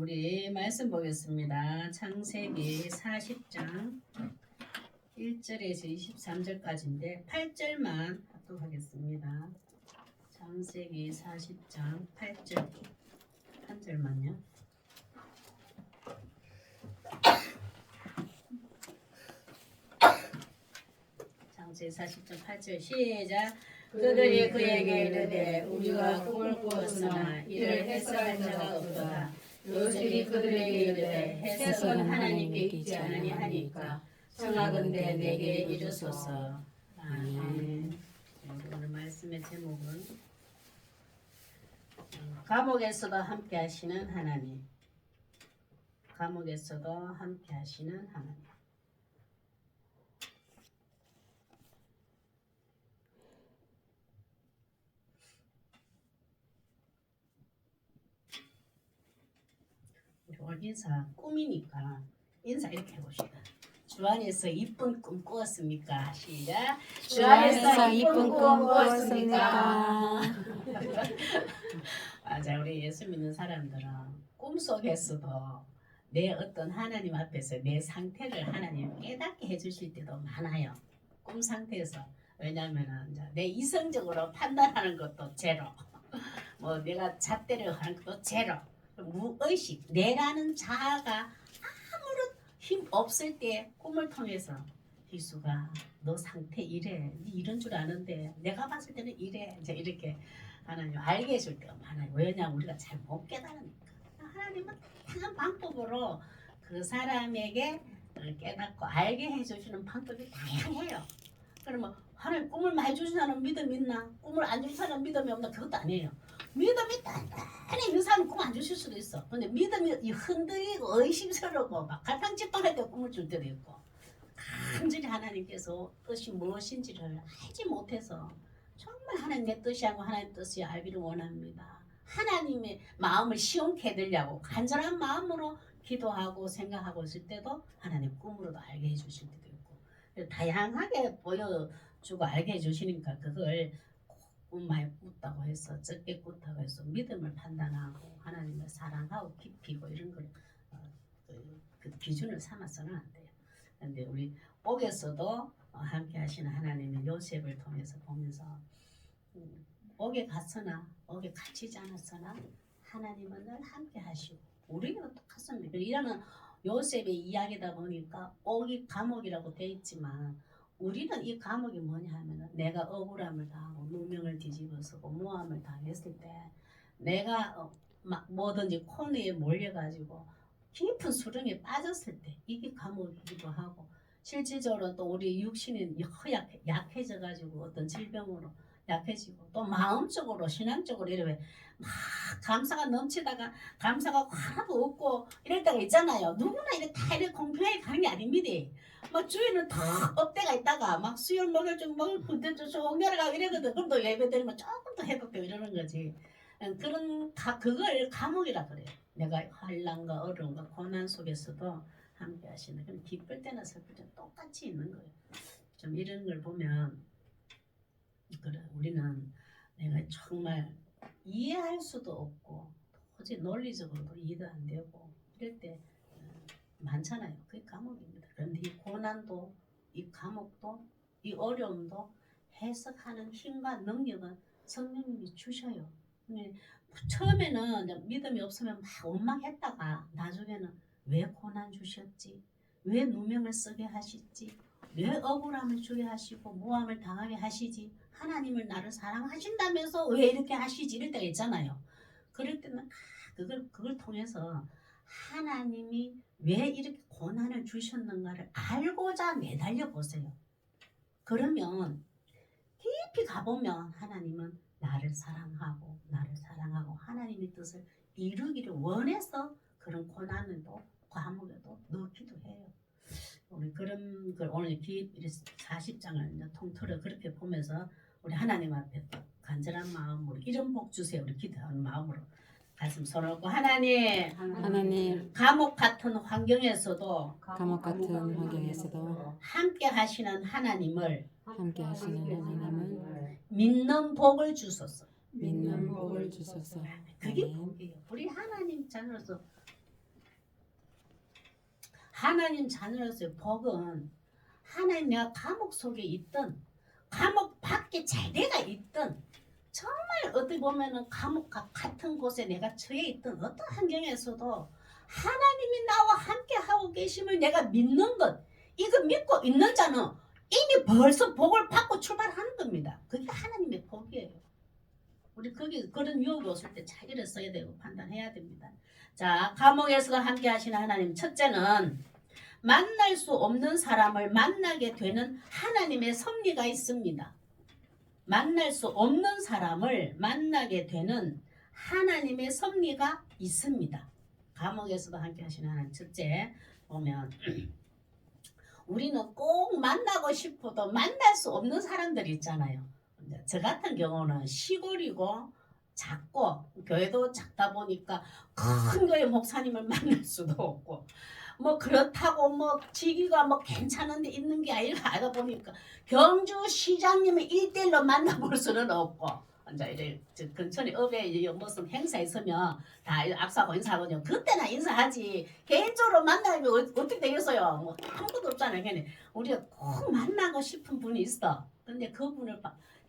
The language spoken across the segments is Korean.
우리 말씀 보겠습니다. 창세기 40장 1절에서 23절까지인데 8절만 합독하겠습니다. 창세기 40장 8절 한 절만요. 창세기 40장 8절 시작. 그들이 그에게 이르되 우리가 꿈을 꾸었으나 이를 해석할 자가 없도다. 요셉이 그들에게 이르되 해석은 하나님께 있지 아니하니까 청하건대 내게 이르소서. 아멘. 오늘 말씀의 제목은 감옥에서도 함께 하시는 하나님. 감옥에서도 함께 하시는 하나님. 오늘 인사 꿈이니까 인사 이렇게 해봅시다. 주 안에서 이쁜 꿈 꾸었습니까? 시작. 주 안에서 이쁜 꿈 꾸었습니까? 맞아, 우리 예수 믿는 사람들은 꿈속에서도 내 어떤 하나님 앞에서 내 상태를 하나님 깨닫게 해주실 때도 많아요. 꿈 상태에서. 왜냐하면 내 이성적으로 판단하는 것도 제로, 뭐 내가 잣대를 하는 것도 제로, 무의식, 내라는 자아가 아무런 힘 없을 때 꿈을 통해서 희수가 너 상태 이래, 네 이런 줄 아는데 내가 봤을 때는 이래, 이제 이렇게 하나님 알게 해줄 때가 많아요. 왜냐하면 우리가 잘 못 깨달으니까. 하나님은 다양한 방법으로 그 사람에게 깨닫고 알게 해주시는 방법이 다양해요. 그러면 하나님 꿈을 많이 주신 사람 믿음 있나? 꿈을 안 주신 사람 믿음이 없나? 그것도 아니에요. 믿음이 단단히 있는 사람은 꿈 안 주실 수도 있어. 근데 믿음이 흔들리고 의심스러워 막 갈팡질팡할 때 꿈을 줄 때도 있고, 간절히 하나님께서 뜻이 무엇인지를 알지 못해서 정말 하나님 내 뜻이 아니고 하나님 뜻이 알기를 원합니다. 하나님의 마음을 시원케 해드리려고 간절한 마음으로 기도하고 생각하고 있을 때도 하나님 꿈으로도 알게 해주실 때도 있고, 다양하게 보여주고 알게 해주시니까 그걸 꿈 많이 꿨다고 해서 적게 꿨다고 해서 믿음을 판단하고 하나님을 사랑하고 깊이고 이런 걸 그 기준을 삼아서는 안 돼요. 그런데 우리 옥에서도 함께 하시는 하나님의 요셉을 통해서 보면서 옥에 갔으나 옥에 갇히지 않았으나 하나님은 늘 함께 하시고 우리는 똑같습니다. 이라는 요셉의 이야기다 보니까 옥이 감옥이라고 돼 있지만 우리는 이 감옥이 뭐냐 하면 내가 억울함을 당하고 누명을 뒤집어쓰고 모함을 당했을 때 내가 막 뭐든지 코너에 몰려가지고 깊은 수렁에 빠졌을 때 이게 감옥이기도 하고, 실질적으로 또 우리 육신이 약해져가지고 어떤 질병으로 약해지고 또 마음적으로 신앙적으로 이렇게 막 감사가 넘치다가 감사가 하나도 없고 이럴 때가 있잖아요. 누구나 이렇게 다 이렇게 공평하게 가는 게 아닙니다. 막 주위는 다 업대가 있다가 막 수요일 목요일 좀 먹을 군대 좀 내려가고 이러거든. 그럼 또 예배 드리면 조금 더 회복되고 이러는 거지. 그런 그걸 감옥이라 그래요. 내가 환난과 어려움과 고난 속에서도 함께 하시는, 그럼 기쁠 때나 슬플 때나 똑같이 있는 거예요. 좀 이런 걸 보면 그래, 우리는 내가 정말 이해할 수도 없고 도저히 논리적으로도 이해도 안 되고 이럴 때 많잖아요. 그게 감옥입니다. 그런데 이 고난도 이 감옥도 이 어려움도 해석하는 힘과 능력은 성령님이 주셔요. 근데 처음에는 믿음이 없으면 막 원망했다가 나중에는 왜 고난 주셨지? 왜 누명을 쓰게 하시지? 왜 억울함을 주게 하시고 모함을 당하게 하시지? 하나님을 나를 사랑하신다면서 왜 이렇게 하시지? 이럴 때가 있잖아요. 그럴 때는 그걸 통해서 하나님이 왜 이렇게 고난을 주셨는가를 알고자 매달려 보세요. 그러면 깊이 가보면 하나님은 나를 사랑하고 하나님의 뜻을 이루기를 원해서 그런 고난에도 감옥에도 넣기도 해요. 우리 그런 걸 오늘 40장을 통틀어 그렇게 보면서 우리 하나님 앞에 간절한 마음으로 이런 복 주세요. 우리 기도하는 마음으로 가슴 손을 얹고 하나님 감옥 같은 환경에서도 함께 하시는 하나님을 믿는 복을 주소서. 믿는 복을 주소서. 그게 복이에요. 우리 하나님 자녀로서 하나님 자녀로서의 복은 하나님 내가 감옥 속에 있든 감옥 밖에 잘 돼가 있든 정말 어떻게 보면은 감옥과 같은 곳에 내가 처해 있던 어떤 환경에서도 하나님이 나와 함께 하고 계심을 내가 믿는 것, 이거 믿고 있는 자는 이미 벌써 복을 받고 출발하는 겁니다. 그게 하나님의 복이에요. 우리 거기 그런 유혹이 왔을 때 자기를 써야 되고 판단해야 됩니다. 자, 감옥에서 함께 하시는 하나님, 첫째는 만날 수 없는 사람을 만나게 되는 하나님의 섭리가 있습니다. 만날 수 없는 사람을 만나게 되는 하나님의 섭리가 있습니다. 감옥에서도 함께 하시는 하나님, 첫째 보면 우리는 꼭 만나고 싶어도 만날 수 없는 사람들이 있잖아요. 저 같은 경우는 시골이고 작고 교회도 작다 보니까 큰 교회 목사님을 만날 수도 없고 뭐 그렇다고 뭐 지기가 뭐 괜찮은 데 있는 게 아니라 하다 보니까 경주 시장님을 1대1로 만나볼 수는 없고 이제 이래 근처에 업에 무슨 행사 있으면 다 악수하고 인사하거든요. 그때나 인사하지 개인적으로 만나면 어떻게 되겠어요? 뭐 아무것도 없잖아요. 그냥 우리가 꼭 만나고 싶은 분이 있어. 근데 그분을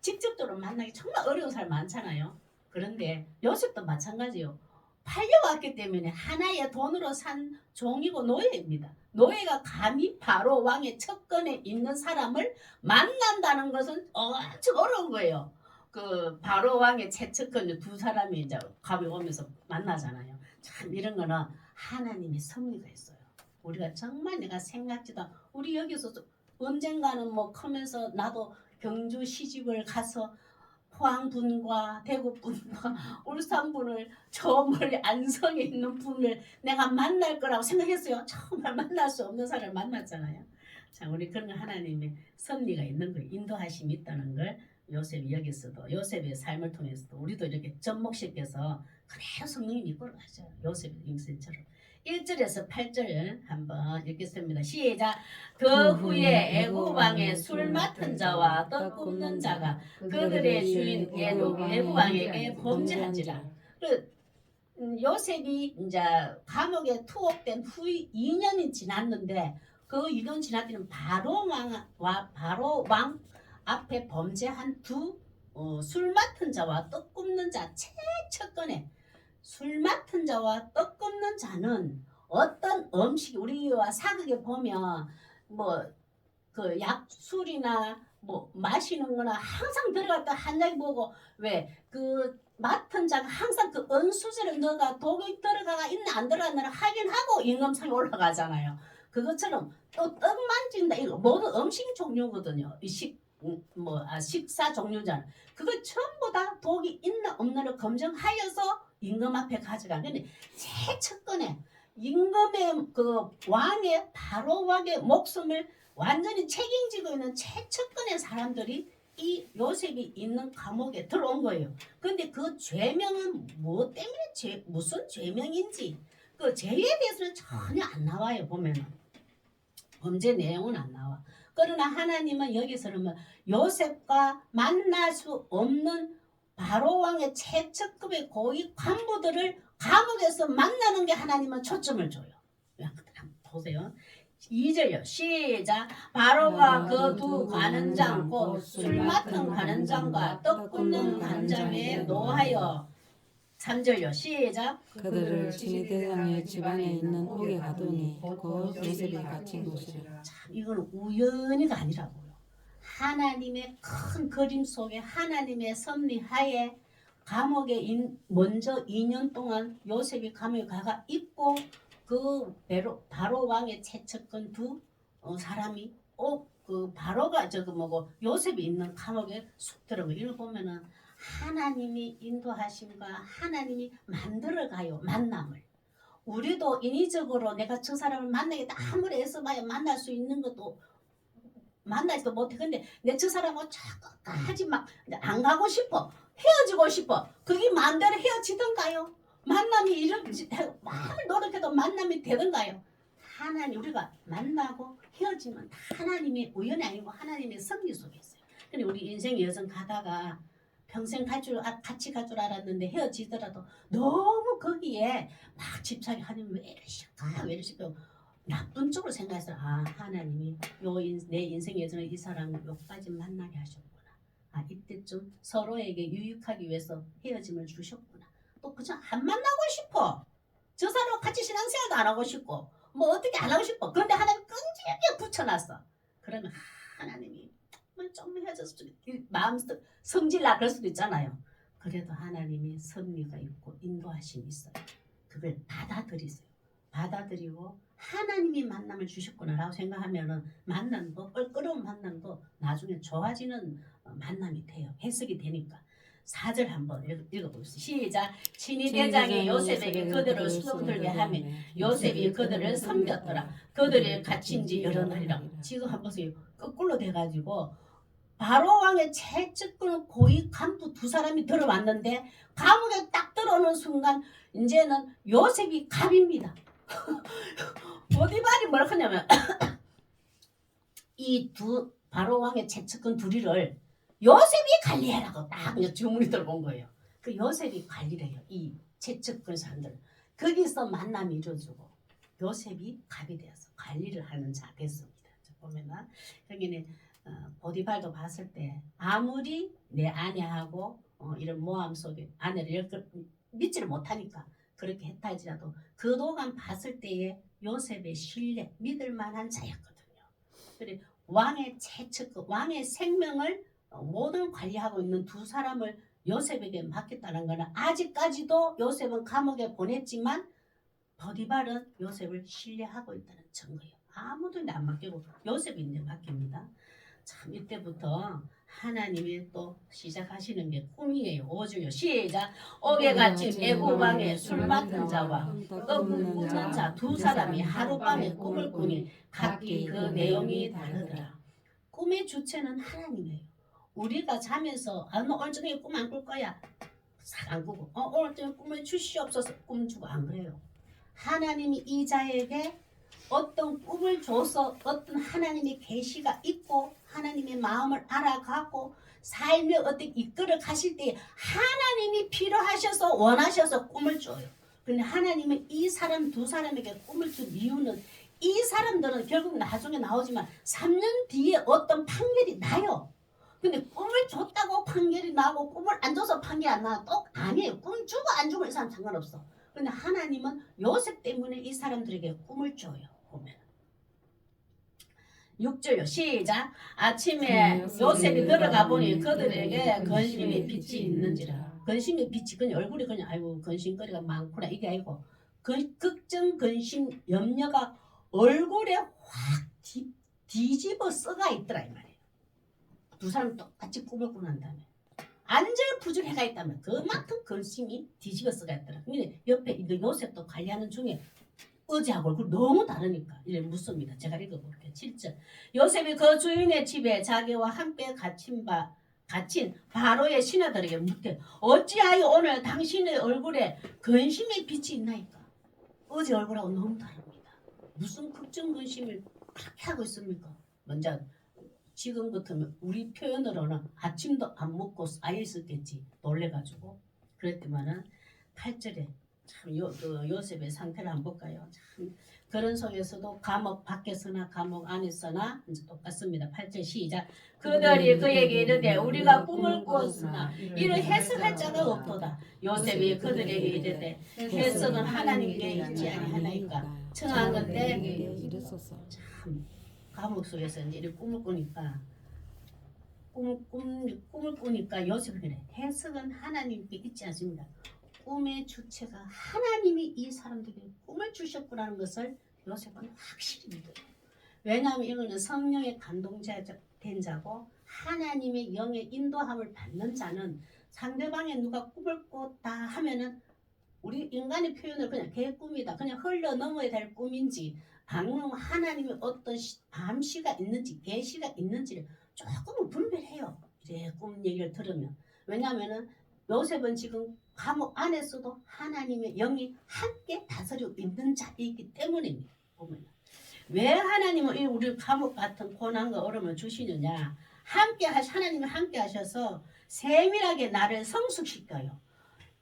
직접적으로 만나기 정말 어려운 사람 많잖아요. 그런데 요셉도 마찬가지요. 팔려왔기 때문에 하나의 돈으로 산 종이고 노예입니다. 노예가 감히 바로 왕의 척근에 있는 사람을 만난다는 것은 엄청 어려운 거예요. 그 바로 왕의 최측근 두 사람이 이제 감이 오면서 만나잖아요. 참 이런 거는 하나님의 섭리가 있어요. 우리가 정말 내가 생각지도 우리 여기서 언젠가는 뭐 크면서 나도 경주 시집을 가서 포항분과 대구분과 울산분을 저 멀리 안성에 있는 분을 내가 만날 거라고 생각했어요. 정말 만날 수 없는 사람을 만났잖아요. 자, 우리 그런 하나님의 섭리가 있는 거예요. 인도하심이 있다는 걸 요셉이 여기서도 요셉의 삶을 통해서도 우리도 이렇게 접목시켜서 그대로 성령이 이끌어 가죠. 요셉의 인생처럼. 1절에서 8절 한번 읽겠습니다. 시작. 그 후에 애굽 왕의 술 맡은 자와 떡 굽는 자가 그들의 주인 애굽 왕에게 범죄한지라. 요셉이 이제 감옥에 투옥된 후 2년이 지났는데 그 2년 지났더니 바로 왕 앞에 범죄한 술 맡은 자와 떡 굽는 자 최측근에 술 맡은 자와 떡 굽는 자는 어떤 음식 우리와 사극에 보면 뭐 그 약술이나 뭐 마시는 거나 항상 들어갔다 한 잔 보고 왜 그 맡은 자가 항상 그 은수저를 넣어가 독이 들어가가 있나 안 들어가나 확인하고 임금상에 올라가잖아요. 그것처럼 또 떡 만진다 이거 모든 음식 종류거든요. 식사 종류잖아. 그거 전부 다 독이 있나 없나를 검증하여서 임금 앞에 가져가. 근데 최측근에 임금의 그 왕의 바로 왕의 목숨을 완전히 책임지고 있는 최측근의 사람들이 이 요셉이 있는 감옥에 들어온 거예요. 근데 그 죄명은 무엇 때문에 무슨 죄명인지 그 죄에 대해서는 전혀 안 나와요. 보면은 범죄 내용은 안 나와. 그러나 하나님은 여기서는 뭐 요셉과 만날 수 없는 바로 왕의 최측급의 고위 간부들을 감옥에서 만나는 게 하나님은 초점을 줘요. 한번 보세요. 2절요. 시작. 바로가 그 두 관원장 곧 술 맡은 관원장과 떡 굽는 관장에 노하여 3절요. 시작. 그들을 진위대장의 집안에 있는 옥에 가두니 곧 요셉이 갇힌 곳이라. 참 이건 우연히가 아니라고요. 하나님의 큰 그림 속에 하나님의 섭리하에 감옥에 먼저 2년 동안 요셉이 감옥에 가가 있고 그 바로 왕의 최측근 두 사람이 그 바로가 요셉이 있는 감옥에 쑥 들어가. 이걸 보면은 하나님이 인도하심과 하나님이 만들어가요. 만남을. 우리도 인위적으로 내가 저 사람을 만나겠다 아무리 애써봐야 만날 수 있는 것도 만나지도 못해. 근데 내 저 사람하고 끝까지 막 안 가고 싶어. 헤어지고 싶어. 그게 마음대로 헤어지던가요? 만남이 이렇게 마음을 노력해도 만남이 되던가요? 하나님 우리가 만나고 헤어지면 하나님의 우연이 아니고 하나님의 섭리 속에 있어요. 근데 우리 인생의 여정 가다가 평생 같이 갈 줄 알았는데 헤어지더라도 너무 거기에 막 집착이 하나님 왜 이러실까 왜 이러실까 나쁜 쪽으로 생각해서 하나님이 내 인생 예전에 이 사람 요까지 만나게 하셨구나. 이때쯤 서로에게 유익하기 위해서 헤어짐을 주셨구나. 또 그저 안 만나고 싶어. 저 사람 같이 신앙생활도 안 하고 싶고 뭐 어떻게 안 하고 싶어. 그런데 하나님 끈질기게 붙여놨어. 그러면 하나님이 좀 헤어졌을 수도 마음 성질나 그럴 수도 있잖아요. 그래도 하나님이 섭리가 있고 인도하심이 있어요. 그걸 받아들이세요. 받아들이고 하나님이 만남을 주셨구나라고 생각하면은 만남도 껄끄러운 만남도 나중에 좋아지는 만남이 돼요. 해석이 되니까. 4절 한번 읽어보겠습니다. 시작. 친히 대장이 요셉에게 그들을 수동들게 하며 요셉이 그들을 섬겼더라. 그들이 갇힌 지 여러 날이라. 지금 한번 보세요. 거꾸로 돼가지고 바로 왕의 채찍꾼 고위 간부 두 사람이 들어왔는데 감옥에 딱 들어오는 순간 이제는 요셉이 갑입니다. 보디발이 뭘 하냐면 이 두 바로 왕의 채찍꾼 둘이를 요셉이 관리해라고 딱 주문이 들어온 거예요. 그 요셉이 관리를 해요. 이 채찍꾼 사람들 거기서 만남이 이루어지고 요셉이 갑이 되어서 관리를 하는 자 됐습니다. 보면은 여기는 보디발도 봤을 때 아무리 내 아내하고 이런 모함 속에 아내를 믿지를 못하니까 그렇게 했다 할지라도 그동안 봤을 때의 요셉의 신뢰 믿을 만한 자였거든요. 그리고 왕의 채측 왕의 생명을 모든 관리하고 있는 두 사람을 요셉에게 맡겼다는 것은 아직까지도 요셉은 감옥에 보냈지만 보디발은 요셉을 신뢰하고 있다는 증거예요. 아무도 안 맡기고 요셉이 이제 맡깁니다. 참 이때부터 하나님이 또 시작하시는 게 꿈이에요. 5절요. 시작. 옥에 갇힌 애고방에 술 맡은 자와 떡 굽는 자 두 사람이 하룻밤에 꿈을 꾸니 각기 그 내용이 다르더라. 꿈의 주체는 하나님이에요. 우리가 자면서 오늘 저녁에 꿈 안 꿀 거야. 싹 안 꾸고 오늘 저녁에 꿈을 주시옵소서 꿈 주고 안 그래요. 하나님이 이 자에게 어떤 꿈을 줘서 어떤 하나님의 계시가 있고 하나님의 마음을 알아가고 삶을 어떻게 이끌어 가실 때 하나님이 필요하셔서 원하셔서 꿈을 줘요. 근데 하나님은 이 사람 두 사람에게 꿈을 준 이유는 이 사람들은 결국 나중에 나오지만 3년 뒤에 어떤 판결이 나요. 근데 꿈을 줬다고 판결이 나고 꿈을 안 줘서 판결이 안 나도 아니에요. 꿈 주고 안 주고 이 사람 상관없어. 근데 하나님은 요셉 때문에 이 사람들에게 꿈을 줘요. 보면 6절요. 시작. 아침에 요셉이 들어가 보니 그들에게 근심의 빛이 있는지라. 근심의 빛이 그냥 얼굴이 그냥 아이고 근심거리가 많구나 이게 아니고 걱정 근심 염려가 얼굴에 확 뒤집어 써가 있더라 이 말이에요. 두 사람 똑같이 꿈을 꾸는 다음에 안절부절해가 있다면 그만큼 근심이 뒤집어 써가 있더라. 근데 옆에 요셉도 관리하는 중에 어제하고 얼굴 너무 다르니까 이래 묻습니다. 제가 읽어볼게요. 7절. 요셉이 그 주인의 집에 자기와 함께 갇힌 바로의 신하들에게 묻되 어찌하여 오늘 당신의 얼굴에 근심의 빛이 있나이까. 어제 얼굴하고 너무 다릅니다. 무슨 걱정 근심을 그렇게 하고 있습니까? 먼저 지금부터는 우리 표현으로는 아침도 안 먹고 쌓여 있었겠지 놀래가지고 그랬더만은 8절에 참 요셉의 상태를 한번 볼까요? 참 그런 속에서도 감옥 밖에서나 감옥 안에서나 이제 똑같습니다. 8절 시작. 그들이 그에게 이르되 우리가 꿈을 꾸었으나 이를 해석할 자가 없도다. 요셉이 그들에게 이르되 해석은 하나님께 있지 아니하나이까. 청한 건데 참 감옥 속에서 이제 이렇게 꿈을 꾸니까 꿈을 꾸니까 요셉이 그래. 해석은 하나님께 있지 않습니다. 꿈의 주체가 하나님이 이 사람들에게 꿈을 주셨구나는 것을 요셉은 확실히 믿어요. 왜냐하면 이거는 성령의 감동된 자고 하나님의 영의 인도함을 받는 자는 상대방의 누가 꿈을 꿨다 하면은 우리 인간의 표현을 그냥 개꿈이다. 그냥 흘러 넘어야 될 꿈인지 방금 하나님의 어떤 암시가 있는지 계시가 있는지를 조금은 분별해요. 이제 꿈 얘기를 들으면. 왜냐하면은 요셉은 지금 감옥 안에서도 하나님의 영이 함께 다스리고 있는 자이기 때문입니다. 보면 왜 하나님은 우리 감옥 같은 고난과 어려움을 주시느냐? 하나님이 함께 하셔서 세밀하게 나를 성숙시켜요.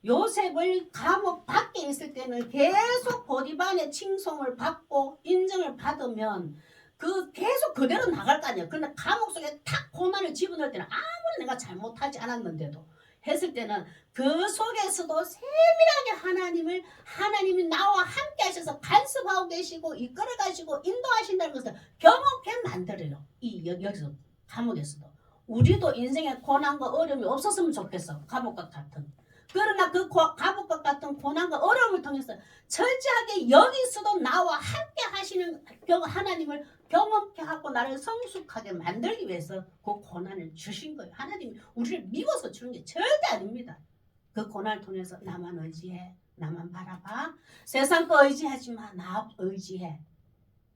요셉을 감옥 밖에 있을 때는 계속 보디발의 칭송을 받고 인정을 받으면 그 계속 그대로 나갈 거 아니에요. 그런데 감옥 속에 탁 고난을 집어넣을 때는 아무리 내가 잘못하지 않았는데도 했을 때는 그 속에서도 세밀하게 하나님이 나와 함께 하셔서 간섭하고 계시고 이끌어 가시고 인도하신다는 것을 경험하게 만들어요. 여기서 감옥에서도 우리도 인생에 고난과 어려움이 없었으면 좋겠어. 감옥과 같은. 그러나 그 감옥과 같은 고난과 어려움을 통해서 철저하게 여기서도 나와 함께 하시는 하나님을 경험케 하고 나를 성숙하게 만들기 위해서 그 고난을 주신 거예요. 하나님이 우리를 미워서 주는 게 절대 아닙니다. 그 고난을 통해서 나만 의지해. 나만 바라봐. 세상 거 의지하지 마. 나 의지해.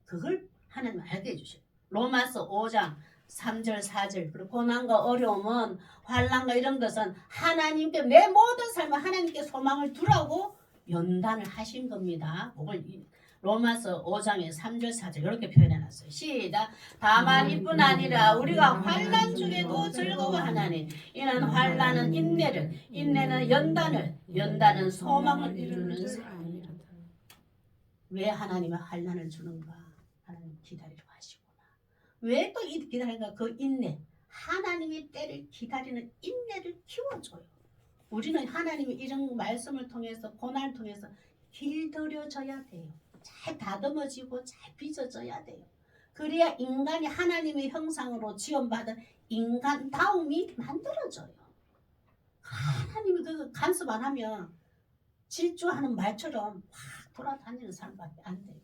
그걸 하나님 알게 해주셔요. 로마서 5장 3절 4절 그리고 고난과 어려움은 환난과 이런 것은 하나님께 내 모든 삶을 하나님께 소망을 두라고 연단을 하신 겁니다. 그걸 로마서 5장의 3절 4절 이렇게 표현해놨어요. 시작. 다만 이뿐 아니라 우리가 환난 중에도 즐거워하나니 이는 환난은 인내를 인내는 연단을 연단은 소망을 이루는 삶이라. 왜 하나님은 환난을 주는가? 하나님 기다리라고 하시구나. 왜 또 기다리는가? 그 인내. 하나님의 때를 기다리는 인내를 키워줘요. 우리는 하나님이 이런 말씀을 통해서 고난을 통해서 길들여져야 돼요. 잘 다듬어지고 잘 빚어져야 돼요. 그래야 인간이 하나님의 형상으로 지원받은 인간다움이 만들어져요. 하나님이 그 간섭 안 하면 질주하는 말처럼 확 돌아다니는 사람밖에 안 돼요.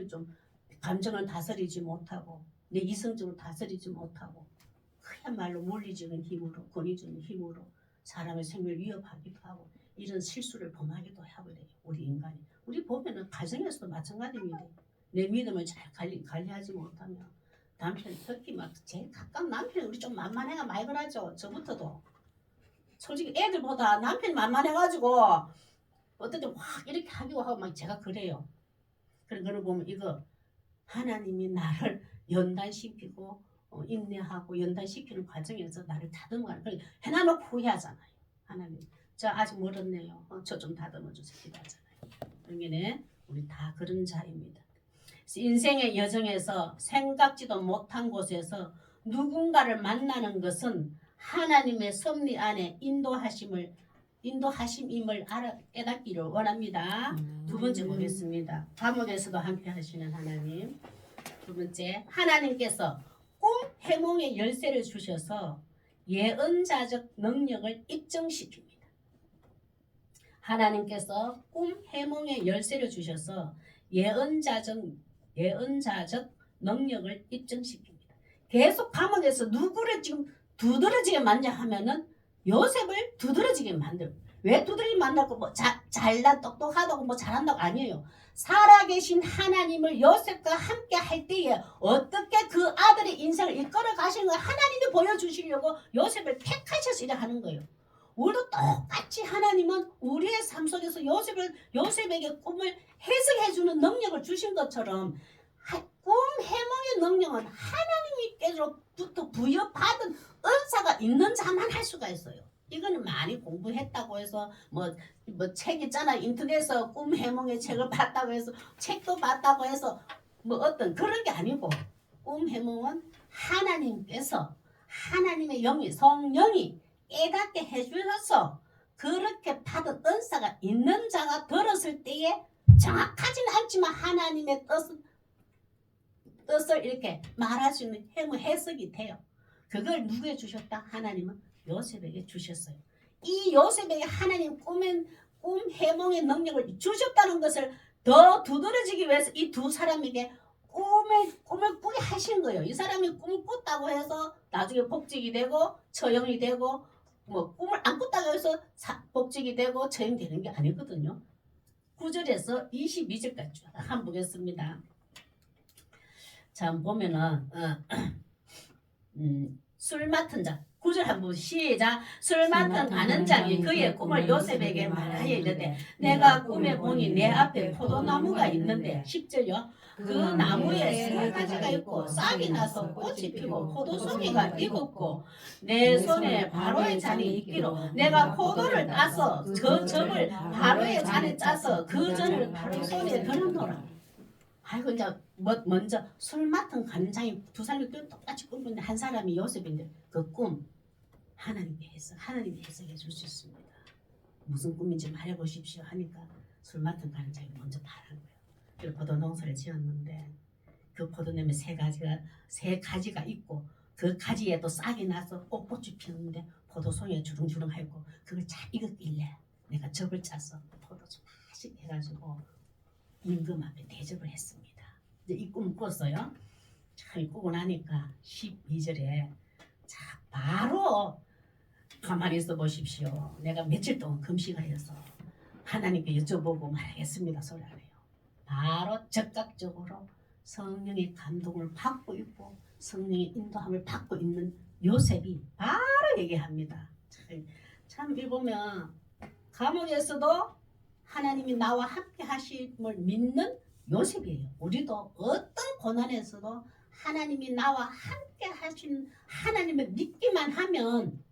좀 감정을 다스리지 못하고 내 이성적으로 다스리지 못하고 그야말로 물리적인 힘으로 권위적인 힘으로 사람의 생명을 위협하기도 하고 이런 실수를 범하기도 하고 그래요. 우리 인간이. 우리 보면은 가정에서도 마찬가지입니다. 내 믿음을 잘 관리하지 못하면 남편 특히 막 제일 가까운 남편이 우리 좀 만만해가 많이 그러죠. 저부터도. 솔직히 애들보다 남편이 만만해가지고 어떨 때 확 이렇게 하기도 하고 막 제가 그래요. 그런 걸 보면 이거 하나님이 나를 연단시키고 인내하고 연단시키는 과정에서 나를 다듬어가는 걸 해놔놓고 후회하잖아요. 하나님 저 아직 멀었네요. 저 좀 다듬어주세요. 기도하잖아요. 그러면 우리 다 그런 자입니다. 인생의 여정에서 생각지도 못한 곳에서 누군가를 만나는 것은 하나님의 섭리 안에 인도하심임을 깨닫기를 원합니다. 두 번째 보겠습니다. 감옥에서도 함께 하시는 하나님. 두 번째, 하나님께서 꿈 해몽의 열쇠를 주셔서 예언자적 능력을 입증시킵니다. 하나님께서 꿈 해몽의 열쇠를 주셔서 예언자적 능력을 입증시킵니다. 계속 감옥에서 누구를 지금 두드러지게 만져 하면은 요셉을 두드러지게 만들고 왜 두드러지게 만들고 뭐 잘난 똑똑하다고 뭐 잘한다고 아니에요. 살아계신 하나님을 요셉과 함께 할 때에 어떻게 그 아들의 인생을 이끌어 가시는 걸 하나님이 보여주시려고 요셉을 택하셔서 일을 하는 거예요. 우리도 똑같이 하나님은 우리의 삶 속에서 요셉에게 꿈을 해석해주는 능력을 주신 것처럼 꿈 해몽의 능력은 하나님께로부터 부여받은 은사가 있는 자만 할 수가 있어요. 이거는 많이 공부했다고 해서 뭐 책 있잖아. 인터넷에서 꿈 해몽의 책을 봤다고 해서 책도 봤다고 해서 뭐 어떤 그런 게 아니고 꿈 해몽은 하나님께서 하나님의 영이 성령이 깨닫게 해주셔서 그렇게 받은 은사가 있는 자가 들었을 때에 정확하지는 않지만 하나님의 뜻을 이렇게 말할 수 있는 해석이 돼요. 그걸 누구에 주셨다? 하나님은 요셉에게 주셨어요. 이 요셉에게 하나님 꿈 해몽의 능력을 주셨다는 것을 더 두드러지기 위해서 이 두 사람에게 꿈을 꾸게 하신 거예요. 이 사람이 꿈을 꿨다고 해서 나중에 복직이 되고 처형이 되고 뭐 꿈을 안 꿨다고 해서 복직이 되고 처형되는 게 아니거든요. 9절에서 22절까지 한번 보겠습니다. 자 보면은 술 맡은 자. 구절 한번 시작. 술 맡은 가는 자니 그의 꿈을 요셉에게 말하여 이르되 내가 꿈에 보니 내 앞에 포도나무가 있는데 10절요. 그 나무에 세 가지가 있고 싹이 나서 꽃이 피고 포도송이가 익었고 내 손에 바로의 잔이 있기로 내가 포도를 따서 그 즙을 바로의 잔에 짜서 그 잔을 바로 손에 드는노라. 아이고 이제 먼저 술 맡은 간장이 두 사람이 똑같이 꿈꾸는데 한 사람이 요셉인데 그 꿈 하나님이 해석해 줄 수 있습니다. 무슨 꿈인지 말해보십시오 하니까 술 맡은 간장이 먼저 말한 거예요. 그리고 포도 농사를 지었는데 그 포도나무 세 가지가 있고 그 가지에 또 싹이 나서 꽃이 피었는데 포도송이에 주렁주렁하고 그걸 잘 익었길래 내가 즙을 짜서 포도즙 맛있게 해가지고 임금 앞에 대접을 했습니다. 이제 이 꿈을 꿨어요. 참 꾸고 나니까 12절에 자 바로 가만히 있어 보십시오. 내가 며칠 동안 금식하여서 하나님께 여쭤보고 말하겠습니다. 소리 안 해요. 바로 즉각적으로 성령의 감동을 받고 있고 성령의 인도함을 받고 있는 요셉이 바로 얘기합니다. 참 읽으면 감옥에서도 하나님이 나와 함께 하심을 믿는 요셉이에요. 우리도 어떤 고난에서도 하나님이 나와 함께 하신 하나님을 믿기만 하면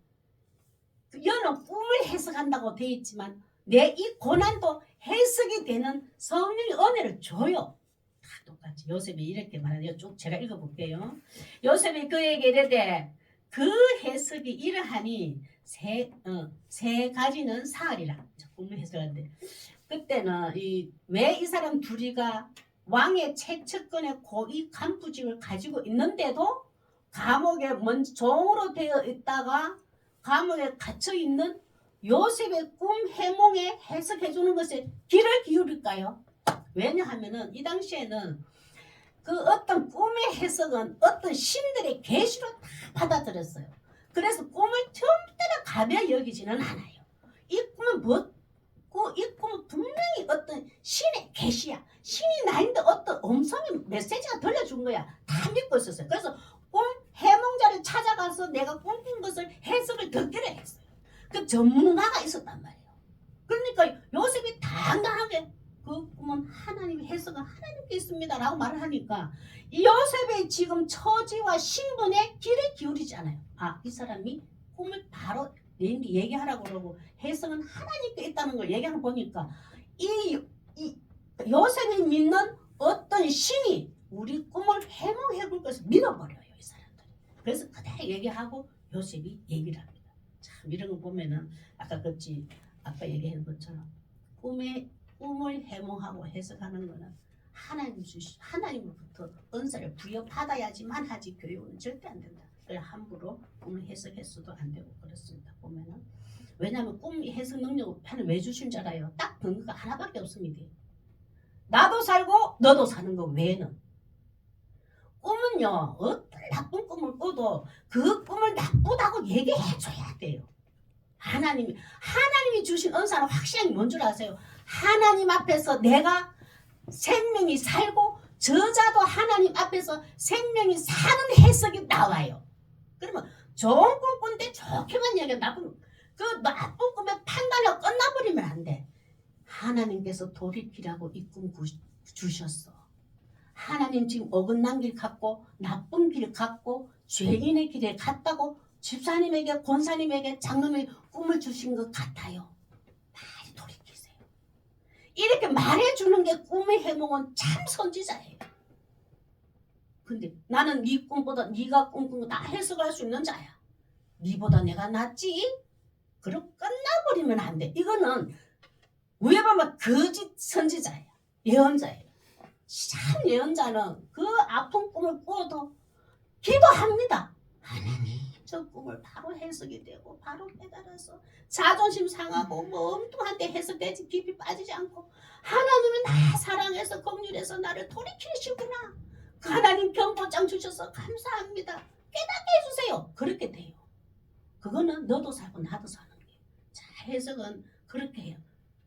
여는 꿈을 해석한다고 되어 있지만 내 이 고난도 해석이 되는 성령의 은혜를 줘요. 다 똑같이 요셉이 이렇게 말하네요. 쭉 제가 읽어볼게요. 요셉이 그에게 이르되 그 해석이 이러하니 세 가지는 사흘이라. 꿈을 해석하는데 그때는 왜 이 사람 둘이가 왕의 채측근의 고위 간부직을 가지고 있는데도 감옥에 먼저 종으로 되어 있다가 감옥에 갇혀 있는 요셉의 꿈 해몽에 해석해 주는 것에 귀를 기울일까요? 왜냐하면은 이 당시에는 그 어떤 꿈의 해석은 어떤 신들의 계시로 다 받아들였어요. 그래서 꿈을 절대로 가벼이 여기지는 않아요. 이 꿈은 이 꿈은 분명히 어떤 신의 계시야. 신이 나인데 어떤 음성의 메시지가 들려준 거야. 다 믿고 있었어요. 그래서 꿈 해몽자를 찾아가서 내가 꿈꾼 것을 해석을 듣기로 했어요. 그 전문가가 있었단 말이에요. 그러니까 요셉이 당당하게 그 꿈은 하나님의 해석은 하나님께 있습니다 라고 말을 하니까 이 요셉의 지금 처지와 신분에 귀를 기울이지 않아요. 이 사람이 꿈을 바로 얘기하라고 그러고 해석은 하나님께 있다는 걸 얘기하는 거 보니까 이 요셉이 믿는 어떤 신이 우리 꿈을 해몽해 볼 것을 믿어버려요. 이 사람들이. 그래서 그대로 얘기하고 요셉이 얘기를 합니다. 참 이런 거 보면은 아까 얘기한 것처럼 꿈을 해몽하고 해석하는 거는 하나님으로부터 은사를 부여받아야지만 하지 교육은 절대 안 된다. 그래 함부로 꿈을 해석해서도 안 되고 그렇습니다. 보면은 왜냐하면 꿈 해석 능력을 하나님 왜 주신 줄 알아요? 딱 근거가 하나밖에 없습니다. 나도 살고 너도 사는 거 외에는 꿈은요 어떤 나쁜 꿈을 꿔도 그 꿈을 나쁘다고 얘기해 줘야 돼요. 하나님이 주신 은사는 확실하게 뭔 줄 아세요? 하나님 앞에서 내가 생명이 살고 저자도 하나님 앞에서 생명이 사는 해석이 나와요. 그러면 좋은 꿈 꾼데 좋게만 얘기해 나쁜 꿈의 판단하고 끝나버리면 안 돼. 하나님께서 돌이키라고 이 꿈 주셨어. 하나님 지금 어긋난 길 갔고 나쁜 길 갔고 죄인의 길에 갔다고 집사님에게 권사님에게 장로님에게 꿈을 주신 것 같아요. 많이 돌이키세요. 이렇게 말해주는 게 꿈의 해몽은 참 선지자예요. 근데 나는 네 꿈보다 네가 꿈꾼 거 다 해석할 수 있는 자야. 네보다 내가 낫지? 그럼 끝나버리면 안 돼. 이거는 위에 보면 거짓 선지자예요. 예언자예요. 참 예언자는 그 아픈 꿈을 꿔도 기도합니다. 하나님 저 꿈을 바로 해석이 되고 바로 깨달아서 자존심 상하고 엉뚱한데 해석되지 깊이 빠지지 않고 하나님은 나 사랑해서 긍휼해서 나를 돌이키시구나. 하나님 경고장 주셔서 감사합니다. 깨닫게 해주세요. 그렇게 돼요. 그거는 너도 살고 나도 사는 거예요. 자, 해석은 그렇게 해요.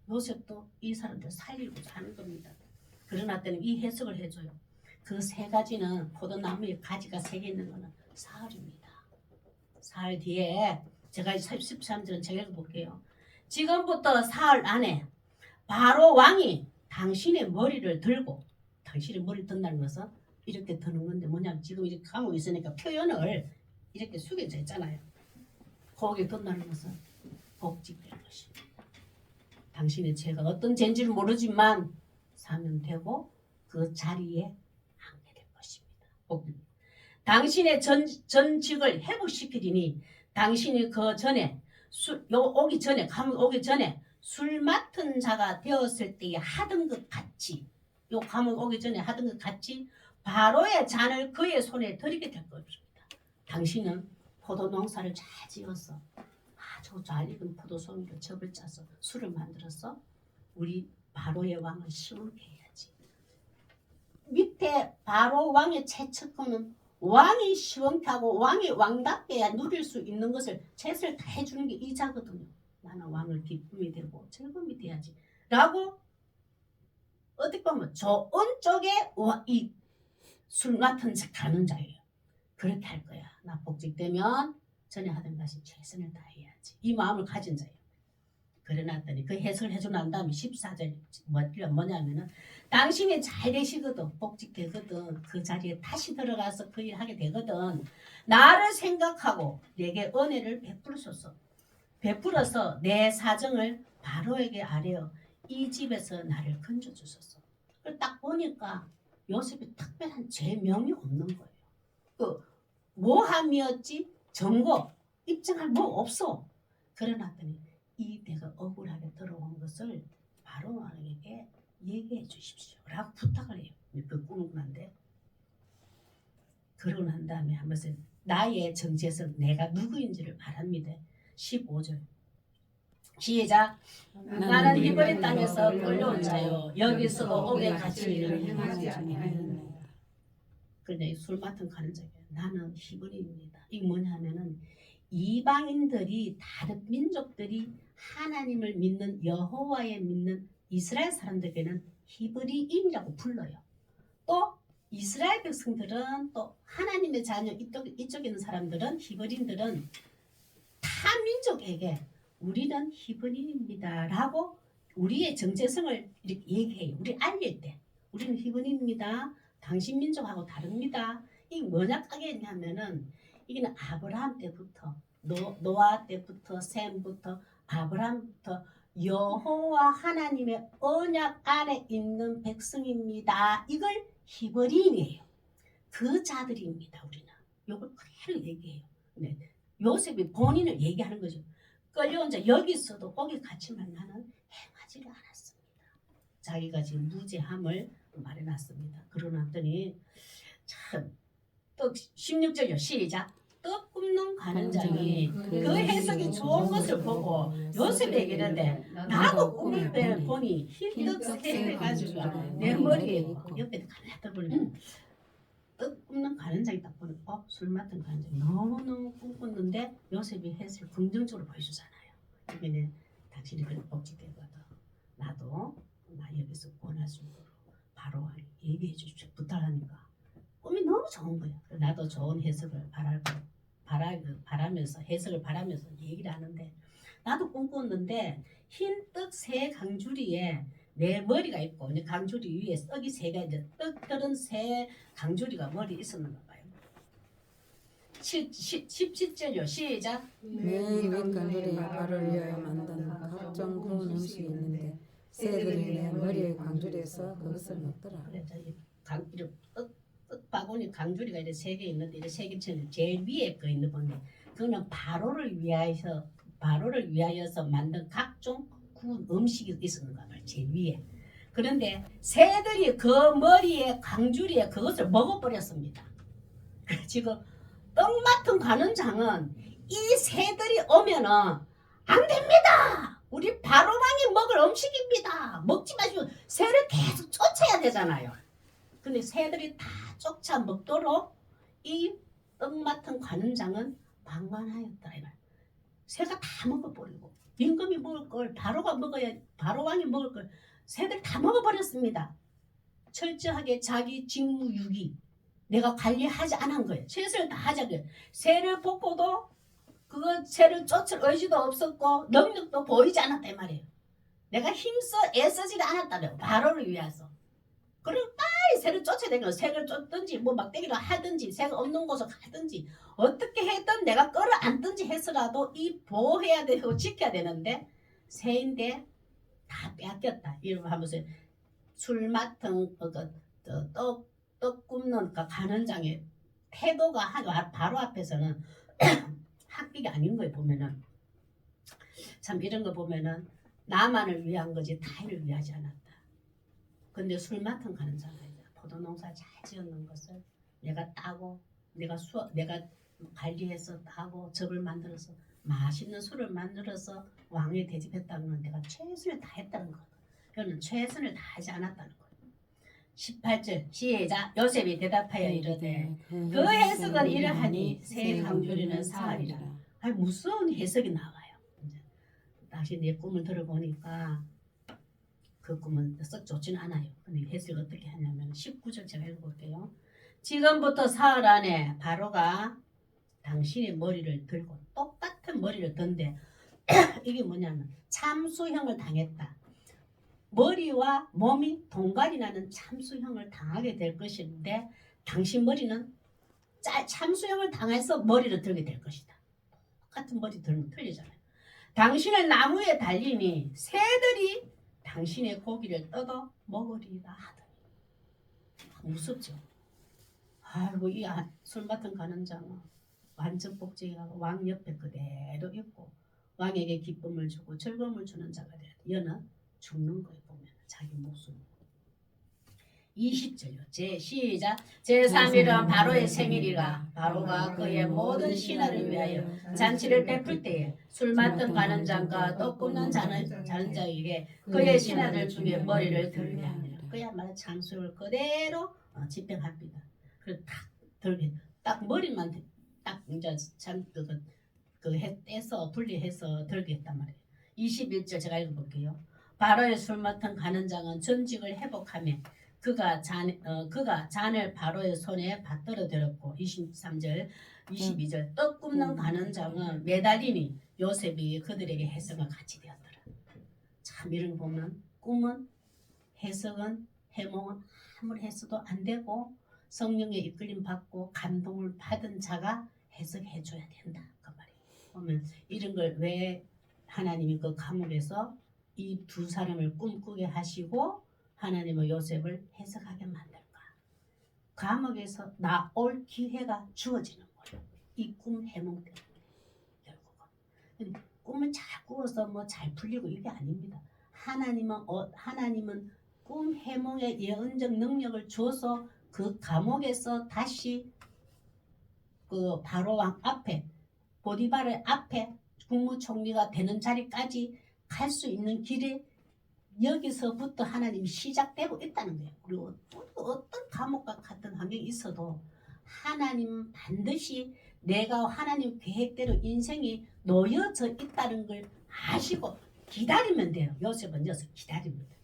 요셉도 이 사람들 살리고 사는 겁니다. 그러나 때는 이 해석을 해줘요. 그 세 가지는 포도나무에 가지가 세 개 있는 거는 사흘입니다. 사흘 뒤에 제가 13절은 제가 읽어볼게요. 지금부터 사흘 안에 바로 왕이 당신의 머리를 들고, 당신의 머리를 든다는 것은 이렇게 드는 건데 뭐냐면 지금 이렇게 하고 있으니까 표현을 이렇게 숙여져 있잖아요. 거기에 든다는 것은 복직될 것입니다. 당신의 죄가 어떤 죄인지는 모르지만 사면되고 그 자리에 앉게 될 것입니다. 당신의 전직을 회복시키리니 당신이 그 전에 오기 전에 술 맡은 자가 되었을 때에 하던 것 같이 요 감옥 오기 전에 하던 것 같이 바로의 잔을 그의 손에 드리게 될 것입니다. 당신은 포도 농사를 잘 지어서 아주 잘 익은 포도송이로 즙을 짜서 술을 만들어서 우리 바로의 왕을 시원케 해야지. 밑에 바로 왕의 최측근은 왕이 시원케 하고 왕이 왕답게 누릴 수 있는 것을 최선을 다 해주는 게 이자거든요. 나는 왕을 기쁨이 되고 즐거움이 돼야지 라고 어떻게 보면 좋은 쪽에 이 술 맡은 가는 자예요. 그렇게 할 거야. 나 복직되면 전에 하던 것이 최선을 다해야지. 이 마음을 가진 자예요. 그래놨더니 그 해석을 해주고 난 다음에 14절 뭐냐면은 당신이 잘 되시거든 복직되거든 그 자리에 다시 들어가서 그 일 하게 되거든 나를 생각하고 내게 은혜를 베풀어서 내 사정을 바로에게 아뢰어 이 집에서 나를 건져주소서. 딱 보니까 요셉이 특별한 죄명이 없는 거예요. 그 모함이었지 정거 입증할 뭐 없어. 그래놨더니 이 내가 억울하게 들어온 것을 바로 왕에게 얘기해 주십시오 라고 부탁을 해요. 그 꾸는데 그러고 난 다음에 한 번씩 나의 정체성 내가 누구인지를 말합니다. 15절 시작. 나는 히브리 땅에서 끌려온 자요 여기서도 옥에 갇힐 일을 행하지 아니하였나이다. 그런데 술 맡은 가는 자예요. 나는 히브리입니다. 이게 뭐냐면은 이방인들이 다른 민족들이 하나님을 믿는 여호와에 믿는 이스라엘 사람들에게는 히브리인이라고 불러요. 또 이스라엘 백성들은 또 하나님의 자녀 이쪽에 있는 사람들은 히브리인들은 타 민족에게 우리는 히브리인입니다 라고 우리의 정체성을 이렇게 얘기해요. 우리 알릴 때 우리는 히브리인입니다. 당신 민족하고 다릅니다. 이게 뭐냐 하겠냐면은 이게는 아브라함 때부터 노아 때부터 셈부터 아브라함부터 여호와 하나님의 언약 안에 있는 백성입니다. 이걸 히브리인이에요. 그 자들입니다. 우리는 이걸 그대로 얘기해요. 네. 요셉이 본인을 얘기하는 거죠. 끌려온 자 여기서도 거기 같이만 나는 행하지를 않았습니다. 자기가 지금 무죄함을 말해놨습니다. 그러놨더니 참 또 16절요 시작. 떡 굽는 가는 자니 그 해석이 좋은 것을 보고 요셉에게 이르되 나도 꿈을 보니 흰떡 세를 가지고 내 머리에 있고 옆에 가만히 보니 떡 굽는 가는 자기 딱 보니 술 맡은 가는 자기 너무너무 꿈꿨는데 요셉이 해석을 긍정적으로 보여주잖아요. 이번에 당신이 그렇게 복직되거든. 나도 나 여기서 구원할 수 있도록 바로 얘기해 주십시오 부탁하니까 꿈이 너무 좋은 거야. 나도 좋은 해석을 바라면서 해석을 바라면서 얘기를 하는데 나도 꿈꿨는데 흰 떡 세 강주리에 내 머리가 있고 이제 강주리 위에 떡이 세 개 이제 떡 들은 세 강주리가 머리에 있었는가 봐요. 17절요 시작. 매일 윗간들이 발을 위하여 만든 각종 구운 음식이 있는데 새들이 내 머리의 광주리에서 그것을 먹더라. 그래서 떡 바구니 강주리가 이렇게 세 개 있는데 이렇게 세 개처럼 제일 위에 거 있는 건데 그거는 바로를 위하여서 만든 각종 구운 음식이 있었는가 봐요. 제일 위에. 그런데 새들이 그 머리에 강주리에 그것을 먹어버렸습니다. 지금 떡 맡은 관원장은 이 새들이 오면은 안 됩니다. 우리 바로왕이 먹을 음식입니다. 먹지 마시고 새를 계속 쫓아야 되잖아요. 근데 새들이 다 쫓아 먹도록 이 떡 맡은 관원장은 방관하였다. 새가 다 먹어버리고 임금이 먹을 걸 바로왕이 먹을 걸 새들 다 먹어버렸습니다. 철저하게 자기 직무유기 내가 관리하지 않은 거예요. 최선을 다하자고요. 새를 뽑고도 그거 새를 쫓을 의지도 없었고 능력도 보이지 않았다 이 말이에요. 내가 힘써 애쓰지 않았다래요. 바로를 위해서. 그리고 빨리 새를 쫓아야 되는 거예요. 새를 쫓든지 뭐 막대기로 하든지 새가 없는 곳을 가든지 어떻게 했든 내가 끌어안든지 해서라도 이 보호해야 되고 지켜야 되는데 새인데 다 뺏겼다. 이러고 하면서 술 맡은 떡 굽는 그 간원장의 태도가 바로 앞에서는 합격이 아닌 거예요. 보면은 참 이런 거 보면은 나만을 위한 거지 타인을 위하지 않았다. 근데 술 맡은 간원장은 포도 농사 잘 지었는 것을 내가 따고 내가 관리해서 따고 즙을 만들어서 맛있는 술을 만들어서 왕에 대접했다는 건 내가 최선을 다했다는 거. 그는 최선을 다하지 않았다는 거. 18절 시작. 요셉이 대답하여 이르되 그 해석은 이러하니 새 강조리는 사하리라. 아니 무서운 해석이 나와요. 이제 다시 내 꿈을 들어보니까 그 꿈은 썩 좋지는 않아요. 근데 해석을 어떻게 하냐면 19절 제가 읽어볼게요. 지금부터 사흘 안에 바로가 당신의 머리를 들고 똑같은 머리를 든데 이게 뭐냐면 참수형을 당했다. 머리와 몸이 동갈이 나는 참수형을 당하게 될 것인데 당신 머리는 참수형을 당해서 머리를 들게 될 것이다. 똑같은 머리 들면 틀리잖아요. 당신은 나무에 달리니 새들이 당신의 고기를 뜯어 먹으리라 하더니. 무섭죠. 아이고 이 술 맡은 간원장은 완전 복제하고 왕 옆에 그대로 있고 왕에게 기쁨을 주고 즐거움을 주는 자가 돼야 돼. 얘는 죽는 거예요. 보면 자기 목숨. 20절요. 시작. 제3일은 바로의 생일이라 바로가 그의 모든 신하를 위하여 잔치를 베풀 때에 술 맡은 간원장과 떡 굽는 자는 자에게 그의 신하들 중에 머리를 들게 하니라. 그야말로 참수를 그대로 집행합니다. 그래서 딱 들게 딱 머리만 딱 이제 떼서 분리해서 들게 했단 말이에요. 21절 제가 읽어볼게요. 바로의 술 맡은 간원장은 전직을 회복하며 그가 잔을 바로의 손에 받들어 들었고 23절 22절 떡 굽는 간원장은 매달리니 요셉이 그들에게 해석을 같이 되었더라. 참 이런 거 보면 꿈은 해석은 해몽은 아무리 했어도 안 되고 성령의 이끌림 받고 감동을 받은 자가 해석해 줘야 된다. 그 말이에요. 보면 이런 걸 왜 하나님이 그 감옥에서 이 두 사람을 꿈꾸게 하시고 하나님은 요셉을 해석하게 만들까? 감옥에서 나올 기회가 주어지는 거예요. 이 꿈 해몽 때문에 결국은 꿈을 잘 꾸어서 뭐 잘 풀리고 이게 아닙니다. 하나님은 꿈 해몽의 예언적 능력을 줘서 그 감옥에서 다시 그 바로 왕 앞에 보디바르 앞에 국무총리가 되는 자리까지 갈 수 있는 길에 여기서부터 하나님이 시작되고 있다는 거예요. 그리고 어떤 감옥과 같은 환경이 있어도 하나님은 반드시 내가 하나님 계획대로 인생이 놓여져 있다는 걸 아시고 기다리면 돼요. 요셉은 여기서 기다립니다.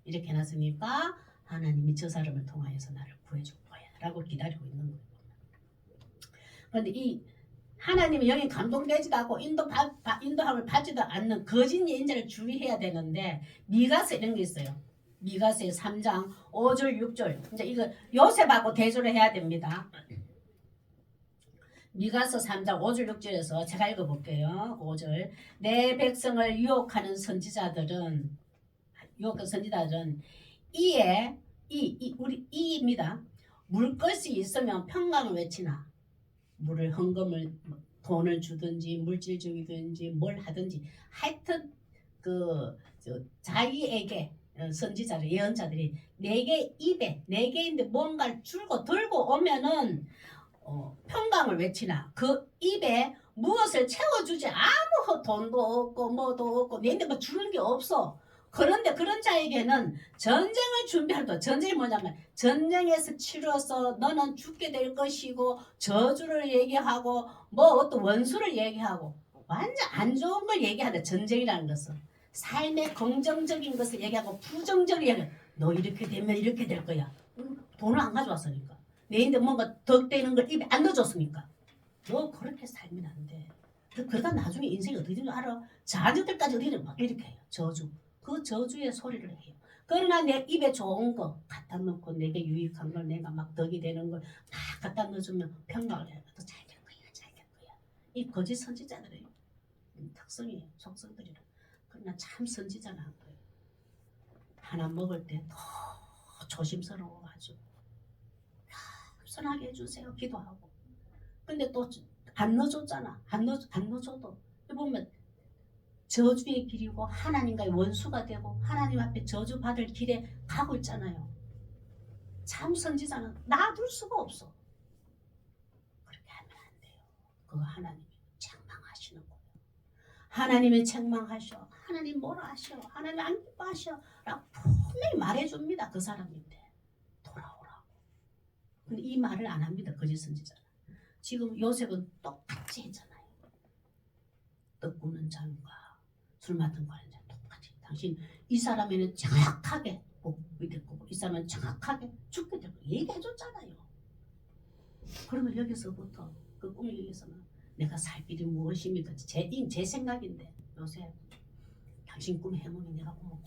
이렇게 해놨으니까 하나님이 저 사람을 통하여서 나를 구해줄 거야 라고 기다리고 있는 거예요. 그런데 이 하나님이 여기 감동되지도 않고 인도함을 받지도 않는 거짓 예언자를 주의해야 되는데 미가서 이런 게 있어요. 미가서의 3장 5절 6절 이제 이거 요셉하고 대조를 해야 됩니다. 미가서 3장 5절 6절에서 제가 읽어볼게요. 5절 내 백성을 유혹하는 선지자들은 이에 우리 이입니다. 물 것이 있으면 평강을 외치나 물을 헌금을 돈을 주든지 물질 주든지 뭘 하든지 하여튼 자기에게 선지자들 예언자들이 내게 있는데 뭔가를 들고 오면은 평강을 외치나 그 입에 무엇을 채워주지 아무 돈도 없고 뭐도 없고 내한테 뭐 주는 게 없어. 그런데 그런 자에게는 전쟁을 준비하고 전쟁이 뭐냐면 전쟁에서 치러서 너는 죽게 될 것이고 저주를 얘기하고 뭐 어떤 원수를 얘기하고 완전 안 좋은 걸 얘기하다. 전쟁이라는 것은 삶의 긍정적인 것을 얘기하고 부정적인 얘기. 너 이렇게 되면 이렇게 될 거야. 돈을 안 가져왔으니까. 내인데 뭔가 덕되는 걸 입에 안 넣어줬으니까. 너 그렇게 살면 안 돼. 그러다 나중에 인생이 어떻게 되는 줄 알아? 자녀들까지 어떻게 되는 막 이렇게 해요. 저주. 그 저주의 소리를 해요. 그러나 내 입에 좋은 거 갖다 놓고 내게 유익한 걸 내가 막 덕이 되는 걸 다 갖다 넣어주면 평락을 해요. 더 잘 될 거야, 잘 될 거야. 이 거짓 선지자들의 특성이에요. 속성들이라. 그러나 참 선지자는 한 거예요. 하나 먹을 때 더 조심스러워가지고 선하게 해주세요. 기도하고. 근데 또 안 넣어줬잖아. 안 넣어줘도 보면 저주의 길이고 하나님과의 원수가 되고 하나님 앞에 저주받을 길에 가고 있잖아요. 참 선지자는 놔둘 수가 없어. 그렇게 하면 안 돼요. 그거 하나님이 책망하시는 거예요. 하나님이 책망하셔. 하나님 뭐라 하셔. 하나님 안 기뻐하셔. 라고 분명히 말해줍니다. 그 사람인데 돌아오라고. 근데 이 말을 안 합니다. 거짓 선지자는. 지금 요셉은 똑같이 했잖아요. 떡 굽는 잔과 술 맡은 관자 똑같이. 당신 이 사람에는 정확하게 밑에 거고 이 사람은 정확하게 죽게 될 거 얘기해줬잖아요. 그러면 여기서부터 그 꿈을 위해서는 내가 살 길이 무엇입니까? 제 생각인데 요새 당신 꿈 해몽이 내가 보면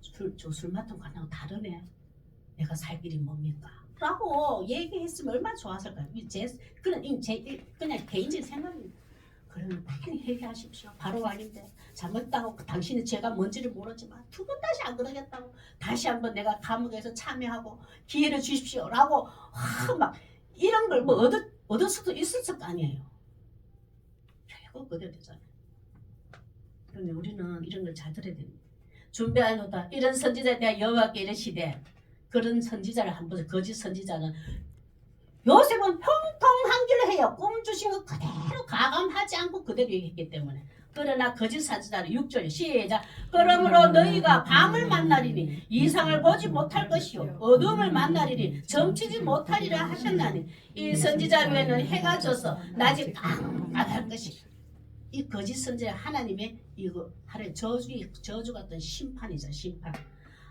술 맡은 관하고 다르네. 내가 살 길이 뭡니까? 라고 얘기했으면 얼마나 좋았을까요? 그냥 개인적인 생각입니다. 그러면 빨리 회개하십시오. 바로 아닌데 잘못했다고 당신은 죄가 뭔지를 모르지만 두 번 다시 안 그러겠다고 다시 한번 내가 감옥에서 참여하고 기회를 주십시오 라고 막 이런 걸 뭐 얻을 수도 있을 거 아니에요. 결국 그대로 되잖아요. 그런데 우리는 이런 걸 잘 들어야 됩니다. 준비하노다 이런 선지자에 대한 여호와께 이르시되 그런 선지자를 한번 거짓 선지자는 요셉은 형통한기를 해요. 꿈 주신 거 그대로 가감하지 않고 그대로 얘기했기 때문에. 그러나 거짓 선지자는 6절 시작. 그러므로 너희가 밤을 만나리니 이상을 보지 못할 것이요 어둠을 만나리니 점치지 못하리라 하셨나니 이 선지자 외에는 해가 져서 낮이 깜깜할 것이라. 이 거짓 선지자 하나님의 이거 하나님 저주 같은 심판이죠. 심판.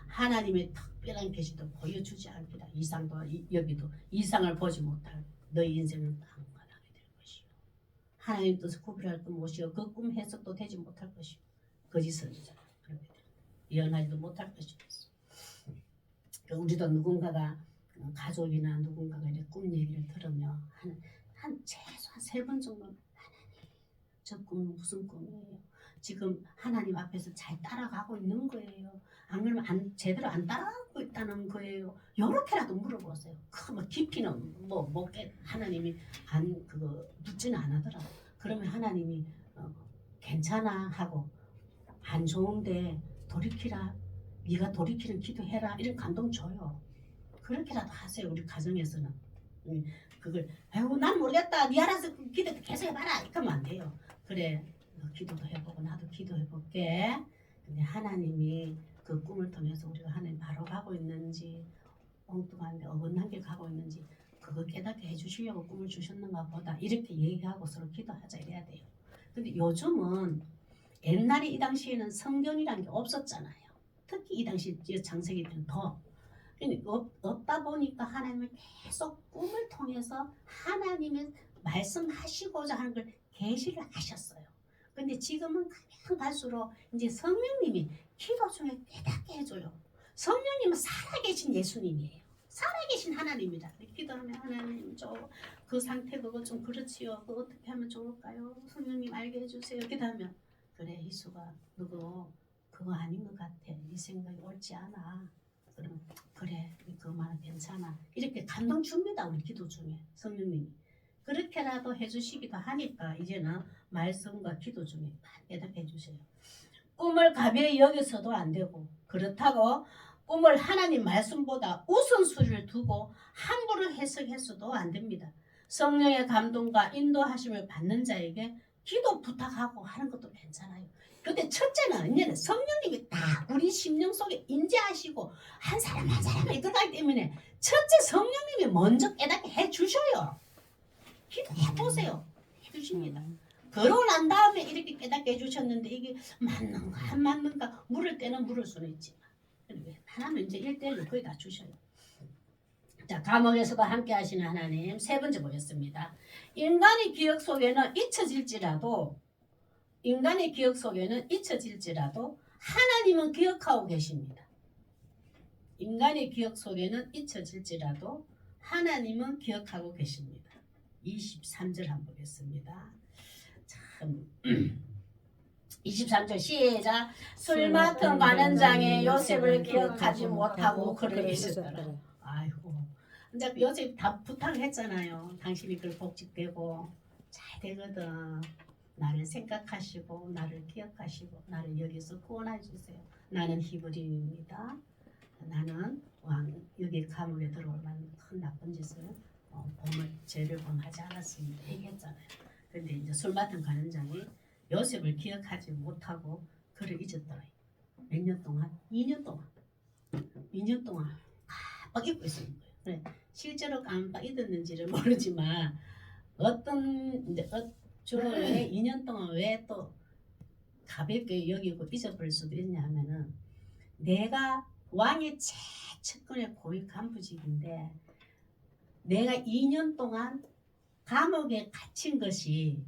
하나님의 특별한 계시도 보여주지 않기라. 이상도 여기도 이상을 보지 못할 너희 인생은 강건하게 될 것이요. 하나님 뜻을 구별할 것 무엇이요. 그 꿈 해석도 되지 못할 것이요. 거짓 선지자 예언하지도 못할 것이요. 우리도 누군가가 가족이나 누군가가 이렇게 꿈 얘기를 들으면 한 최소한 3번 정도는 하나님 저 꿈은 무슨 꿈이에요? 지금 하나님 앞에서 잘 따라가고 있는 거예요. 안 그러면 제대로 안 따라가고 있다는 거예요. 요렇게라도 물어보세요. 뭐 깊이는 하나님이 그거 묻지는 않으더라. 그러면 하나님이 괜찮아 하고 안 좋은데 돌이키라. 네가 돌이키는 기도해라. 이런 감동 줘요. 그렇게라도 하세요. 우리 가정에서는. 그걸 아이고 난 모르겠다. 네 알아서 기도 계속 해봐라. 이렇게 하면 안 돼요. 그래 너 기도도 해보고 나도 기도해볼게. 근데 하나님이 그 꿈을 통해서 우리가 하나님 바로 가고 있는지 엉뚱한데 어긋난 길 가고 있는지 그거 깨닫게 해주시려고 꿈을 주셨는가 보다 이렇게 얘기하고 서로 기도하자 이래야 돼요. 근데 요즘은 옛날에 이 당시에는 성경이라는 게 없었잖아요. 특히 이 당시 창세기 때는 더 없다 보니까 하나님은 계속 꿈을 통해서 하나님의 말씀하시고자 하는 걸 계시를 하셨어요. 근데 지금은 가면 갈수록 이제 성령님이 기도 중에 깨닫게 해줘요. 성령님은 살아계신 예수님이에요. 살아계신 하나님이다. 기도하면 하나님 그 상태 그거 좀 그렇지요. 그거 어떻게 하면 좋을까요? 성령님 알게 해주세요. 기도하면 그래 희수가 너도 그거 아닌 것 같아. 네 생각이 옳지 않아. 그럼 그래 그 말은 괜찮아. 이렇게 감동 줍니다. 우리 기도 중에 성령님이. 그렇게라도 해주시기도 하니까 이제는 말씀과 기도 중에 깨닫게 해주세요. 꿈을 가벼이 여겨서도 안 되고 그렇다고 꿈을 하나님 말씀보다 우선순위를 두고 함부로 해석해서도 안 됩니다. 성령의 감동과 인도하심을 받는 자에게 기도 부탁하고 하는 것도 괜찮아요. 근데 첫째는 성령님이 다 우리 심령 속에 임재하시고 한 사람 한 사람을 이끌어가기 때문에 첫째 성령님이 먼저 깨닫게 해주셔요. 기도해보세요. 해주십니다. 그러고 난 다음에 이렇게 깨닫게 해주셨는데 이게 맞는가 안 맞는가 물을 때는 물을 수는 있지만 하나는 이제 1대1로 거의 다 주셔요. 자 자, 감옥에서도 함께 하시는 하나님. 세 번째 보겠습니다. 인간의 기억 속에는 잊혀질지라도 하나님은 기억하고 계십니다. 인간의 기억 속에는 잊혀질지라도 하나님은 기억하고 계십니다. 23절 한번 보겠습니다. 참 23절 시작. 술 맡은 관원장이 요셉을 기억하지 못하고 그를 잊었더라. 아이고, 이제 요셉 다 부탁을 했잖아요. 당신이 그걸 복직되고 잘 되거든. 나를 생각하시고 나를 기억하시고 나를 여기서 구원해 주세요. 나는 히브리인입니다. 나는 여기 감옥에 들어올 만한 큰 나쁜 짓을 죄를 범하지 않았습니다. 얘기했잖아요. 근데 이제 술 맡은 관원장이 요셉을 기억하지 못하고 그를 잊었더라. 몇 년 동안? 2년 동안 깜빡 잊고 있었는 거예요. 그래, 실제로 깜빡 잊었는지를 모르지만 주로 왜 2년 동안 왜 또 가볍게 여기고 잊어버릴 수도 있냐 하면은 내가 왕의 최측근의 고위 간부직인데 내가 2년 동안 감옥에 갇힌 것이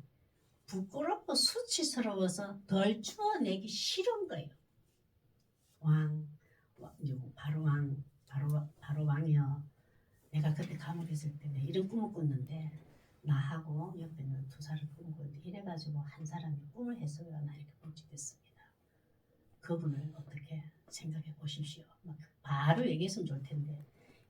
부끄럽고 수치스러워서 덜 주워내기 싫은 거예요. 바로 왕이요. 내가 그때 감옥에 있을 때 이런 꿈을 꿨는데 나하고 옆에 있는 두 사람 꿈을 꿨는데 이래가지고 한 사람이 꿈을 해서요. 나 이렇게 복직됐습니다. 그분을 어떻게 생각해 보십시오. 바로 얘기했으면 좋을 텐데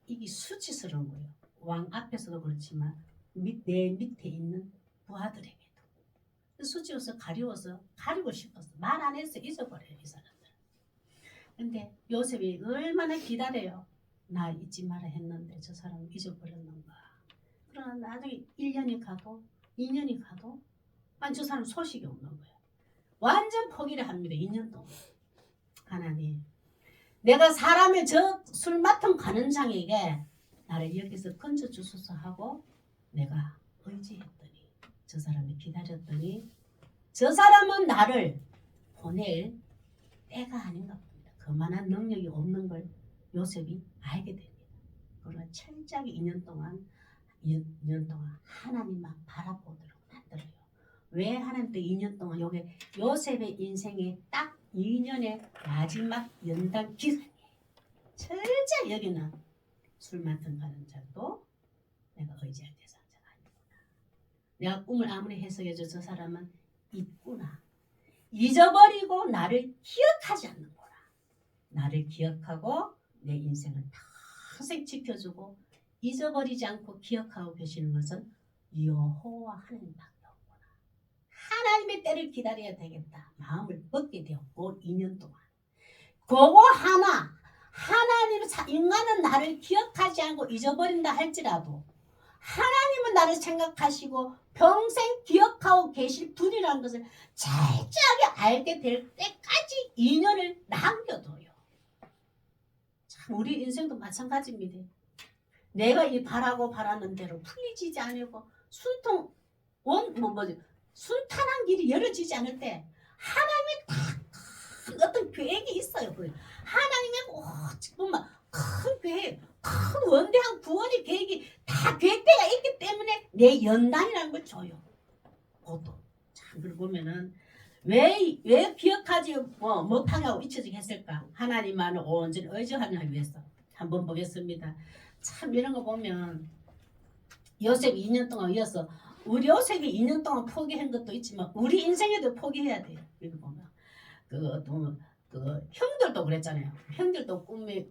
이게 수치스러운 거예요. 왕 앞에서도 그렇지만 내 밑에 있는 부하들에게도 수치워서 가리고 싶어서 말 안 해서 잊어버려요. 이 사람들. 근데 요셉이 얼마나 기다려요. 나 잊지 마라 했는데 저 사람은 잊어버렸는가. 그러나 나중에 1년이 가도 2년이 가도 저 사람 소식이 없는 거예요. 완전 포기를 합니다. 2년 동안. 하나님, 내가 사람의 저 술 맡은 관원장에게 나를 여기서 건져 주소서 하고 내가 의지했더니 저 사람이 기다렸더니 저 사람은 나를 보낼 때가 아닌가 봅니다. 그만한 능력이 없는 걸 요셉이 알게 됩니다. 그러나 철저하게 2년 동안 하나님만 바라보도록 만들어요. 왜 하나님께 2년 동안 요셉의 인생에 딱 2년의 마지막 연단 기간이에요. 철저히 여기는 술 맡은 관원장도 내가 의지할 대상자가 아니구나. 내가 꿈을 아무리 해석해줘 저 사람은 있구나. 잊어버리고 나를 기억하지 않는구나. 나를 기억하고 내 인생을 평생 지켜주고 잊어버리지 않고 기억하고 계시는 것은 여호와 하나님밖에 없구나. 하나님의 때를 기다려야 되겠다. 마음을 먹게 되었고 2년 동안. 그거 인간은 나를 기억하지 않고 잊어버린다 할지라도 하나님은 나를 생각하시고 평생 기억하고 계실 분이라는 것을 철저하게 알게 될 때까지 2년을 남겨둬요. 참 우리 인생도 마찬가지입니다. 내가 이 바라는 대로 풀리지 않고 순탄한 길이 열어지지 않을 때 하나님의 다 어떤 계획이 있어요. 하나님의 정말 큰 계획, 큰 원대한 구원의 계획이 다 계획대가 있기 때문에 내 연단이라는 걸 줘요. 그것도 참 그러고 보면은 왜 기억하지 못하게 하고 잊혀지게 했을까? 하나님만을 온전히 의지하기 위해서 한번 보겠습니다. 참 이런 거 보면 요셉이 2년 동안 이어서 우리 요셉이 2년 동안 포기한 것도 있지만 우리 인생에도 포기해야 돼요. 이거 보면 그 형들도 그랬잖아요. 형들도 꿈에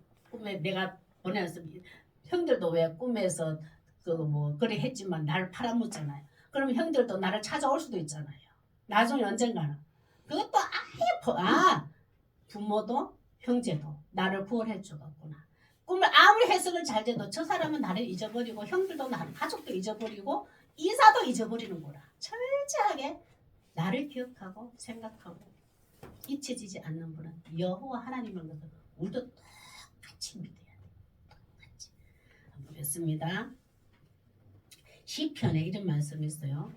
내가 보냈습니다. 형들도 왜 꿈에서 그래 했지만 나를 팔아먹잖아요. 그러면 형들도 나를 찾아올 수도 있잖아요. 나중에 언젠가는 그것도 부모도 형제도 나를 구원해 주었구나. 꿈을 아무리 해석을 잘 돼도 저 사람은 나를 잊어버리고 형들도 나를 가족도 잊어버리고 이사도 잊어버리는구나. 철저하게 나를 기억하고 생각하고 잊혀지지 않는 분은 여호와 하나님인 것을 우리도 똑같이 믿어야 돼요. 똑같이. 한번 보겠습니다. 시편에 이런 말씀이 있어요.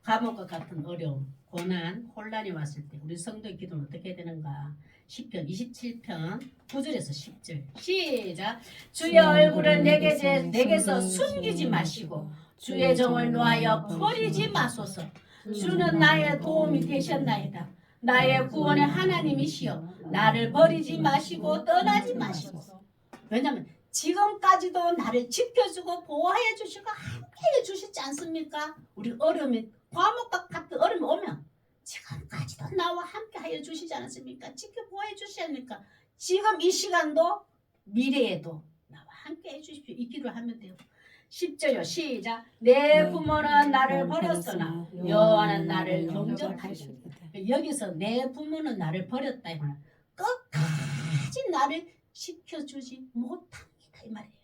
감옥과 같은 어려움, 고난, 혼란이 왔을 때 우리 성도의 기도는 어떻게 되는가? 시편 27편 9절에서 10절 시작. 주의 얼굴을 내게서 숨기지 마시고 주의 정을 놓아여 버리지 마소서. 주는 나의 도움이 되셨나이다. 나의 구원의 하나님이시여 나를 버리지 마시고 떠나지 마시고. 왜냐하면 지금까지도 나를 지켜주고 보호해 주시고 함께해 주시지 않습니까? 우리 어려움이 과목과 같은 어려움이 오면 지금까지도 나와 함께하여 주시지 않았습니까? 지켜 보호해 주시지 않습니까? 지금 이 시간도 미래에도 나와 함께해 주십시오. 이 기도를 하면 돼요. 10절요. 시작. 내 부모는 나를 버렸으나 여호와는 나를 영접하시리라. 여기서 내 부모는 나를 버렸다 이거는 끝까지 나를 지켜주지 못합니다 이 말이에요.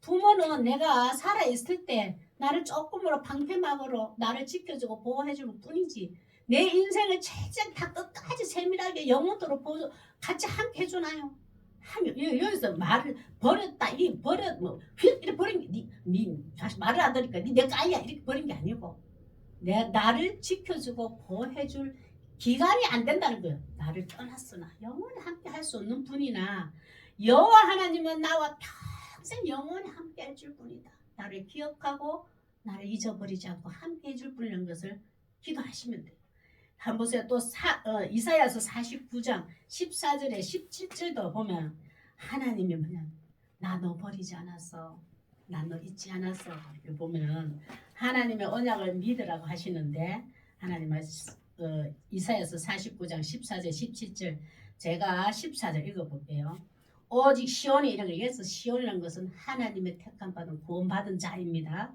부모는 내가 살아있을 때 나를 조금으로 방패막으로 나를 지켜주고 보호해주는 뿐이지 내 인생을 최대한 다 끝까지 세밀하게 영원토록 보호 같이 함께 해주나요? 여기서 말을 버렸다 이 버렸 뭐 이렇게 버린 게 다시 말을 안 들으니까 네 내가 아니야 이렇게 버린 게 아니고 나를 지켜주고 보호해줄 기간이 안 된다는 거예요. 나를 떠났으나 영원히 함께 할 수 없는 분이나 여호와 하나님은 나와 평생 영원히 함께 해줄 분이다. 나를 기억하고 나를 잊어버리지 않고 함께 해줄 분이라는 것을 기도하시면 돼요. 한번 보세요. 또 이사야서 49장 14절에 17절도 보면 하나님이 뭐냐 나 너 버리지 않았어. 나 너 잊지 않았어. 이렇게 보면 하나님의 언약을 믿으라고 하시는데 하나님 이사야서 49장 14절 17절 제가 14절 읽어볼게요. 오직 시온이 이런 거 여기서 시온이라는 것은 하나님의 택함 받은 구원받은 자입니다.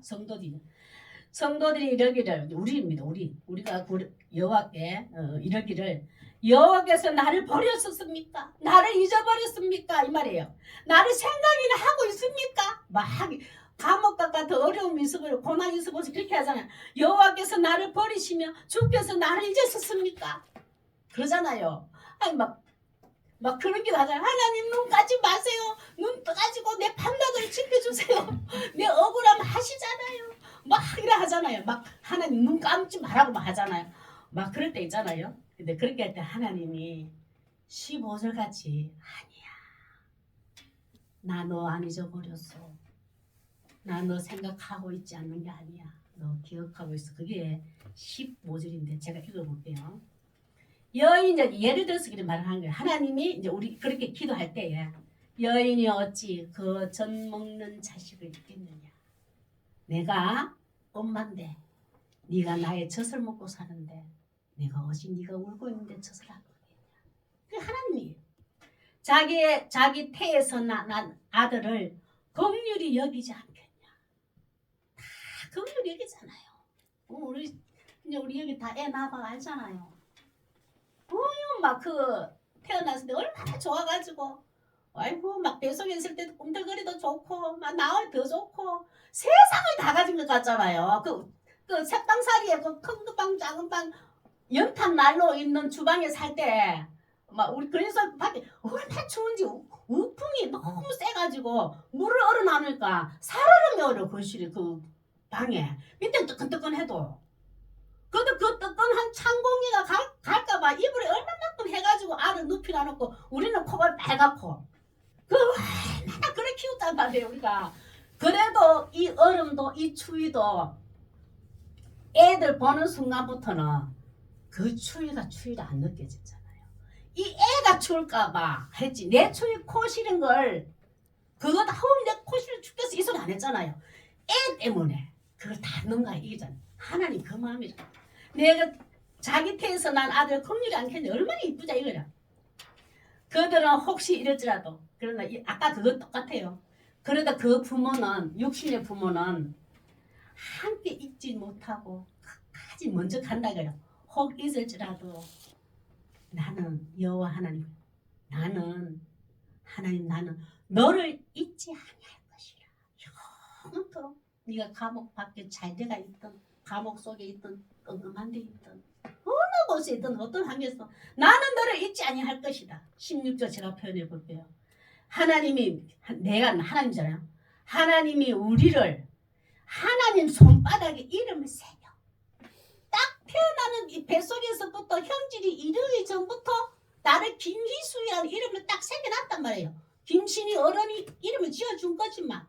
성도들이 이러기를 우리입니다. 우리가 여호와께 이러기를 여호와께서 나를 버렸었습니까? 나를 잊어버렸습니까? 이 말이에요. 나를 생각이나 하고 있습니까? 막 감옥과 같은 어려움이 있어보고 고난이 있어보고 그렇게 하잖아요. 여호와께서 나를 버리시며 주께서 나를 잊으셨습니까? 그러잖아요. 아니 막 그런 게 하잖아요. 하나님 눈 까지 마세요. 눈 떠가지고 내 밤낮을 지켜주세요. 내 억울함 하시잖아요. 막 이래 하잖아요. 막 하나님 눈 감지 말라고 막 하잖아요. 막 그럴 때 있잖아요. 근데 그렇게 할 때 하나님이 15절 같이 아니야. 나 너 안 잊어버렸어. 나 너 생각하고 있지 않는 게 아니야. 너 기억하고 있어. 그게 15절인데 제가 읽어볼게요. 여인이 예를 들어서 그렇게 말을 하는 거예요. 하나님이 이제 우리 그렇게 기도할 때에 여인이 어찌 그 젖 먹는 자식을 잊겠느냐. 내가 엄마인데 네가 나의 젖을 먹고 사는데 내가 어찌 네가 울고 있는데 젖을 안 먹겠냐. 그 하나님이 자기 태에서 난 아들을 긍휼히 여기지 않겠냐. 다 긍휼히 여기잖아요. 우리 여기 다 애 낳아봐 알잖아요. 막 태어났을 때 얼마나 좋아가지고 아이고 막 배속에 있을 때 꿈틀거리도 좋고 막 나올 더 좋고 세상을 다 가진 것 같잖아요. 그 색방살이에 그 큰 방 작은 방 연탄 난로 있는 주방에 살 때 막 우리 그래서 밖에 얼마나 추운지 우풍이 너무 세가지고 물을 얼어놔놓으니까 살얼음이 얼어 거실에 그 방에 밑에 뜨끈뜨끈해도 그래도 그 뜨끈한 찬공기가 갈까봐 이불에 얼마만큼 해가지고 알을 눕히 놔놓고 우리는 코가 빨갛고 그 얼마나 그래 키웠단 말이에요 우리가. 그래도 이 얼음도 이 추위도 애들 보는 순간부터는 그 추위가 안 느껴지잖아요. 이 애가 추울까봐 했지. 내 추위 코 시린 걸 그거 다 내 코 시린 죽겠어 이 소리 안 했잖아요. 애 때문에 그걸 다 넣는가 이게잖아요. 하나님 그 마음이라. 내가 자기 태에서 난 아들 긍휼히 않겠는데 얼마나 이쁘자 이거야. 그들은 혹시 이럴지라도 그러나 아까 그거 똑같아요. 그러다 그 부모는 육신의 부모는 함께 잊지 못하고 끝까지 먼저 간다 그래요. 혹 잊을지라도 나는 여호와 하나님 나는 너를 잊지 아니할 것이라. 영원토록 네가 감옥 밖에 잘 돼가 있던 감옥 속에 있던 끔끔한 데 있던 어느 곳에 있던 어떤 환경에서 나는 너를 잊지 아니할 것이다. 16절 제가 표현해 볼게요. 내가 하나님이잖아요. 하나님이 우리를 하나님 손바닥에 이름을 새겨 태어나는 이 뱃속에서부터 형질이 이르기 전부터 나를 김희수라는 이름을 딱 새겨놨단 말이에요. 김신이 어른이 이름을 지어준 거지만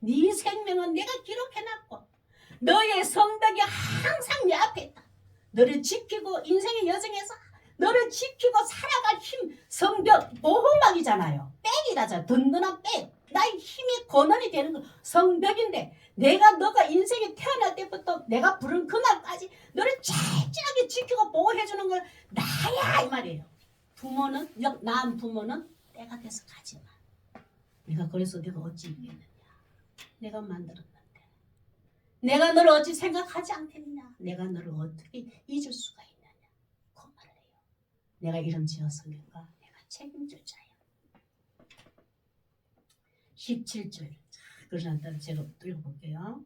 네 생명은 내가 기록해놨고 너의 성벽이 항상 내 앞에 있다. 너를 지키고 인생의 여정에서 너를 지키고 살아갈 힘, 성벽 보호막이잖아요. 백이라잖아. 든든한 백. 나의 힘의 근원이 되는 거 성벽인데 내가 너가 인생에 태어날 때부터 내가 부른 그날까지 너를 철저하게 지키고 보호해주는 건 나야 이 말이에요. 부모는 낳은 부모는 때가 돼서 가지마. 내가 그래서 내가 어찌 있겠느냐. 내가 만들었는데 내가 너를 어찌 생각하지 않겠느냐. 내가 너를 어떻게 잊을 수가 있느냐. 그 말을 해요. 내가 이름 지었으니까 내가 책임질 자야. 17절 그러나 제가 읽어볼게요.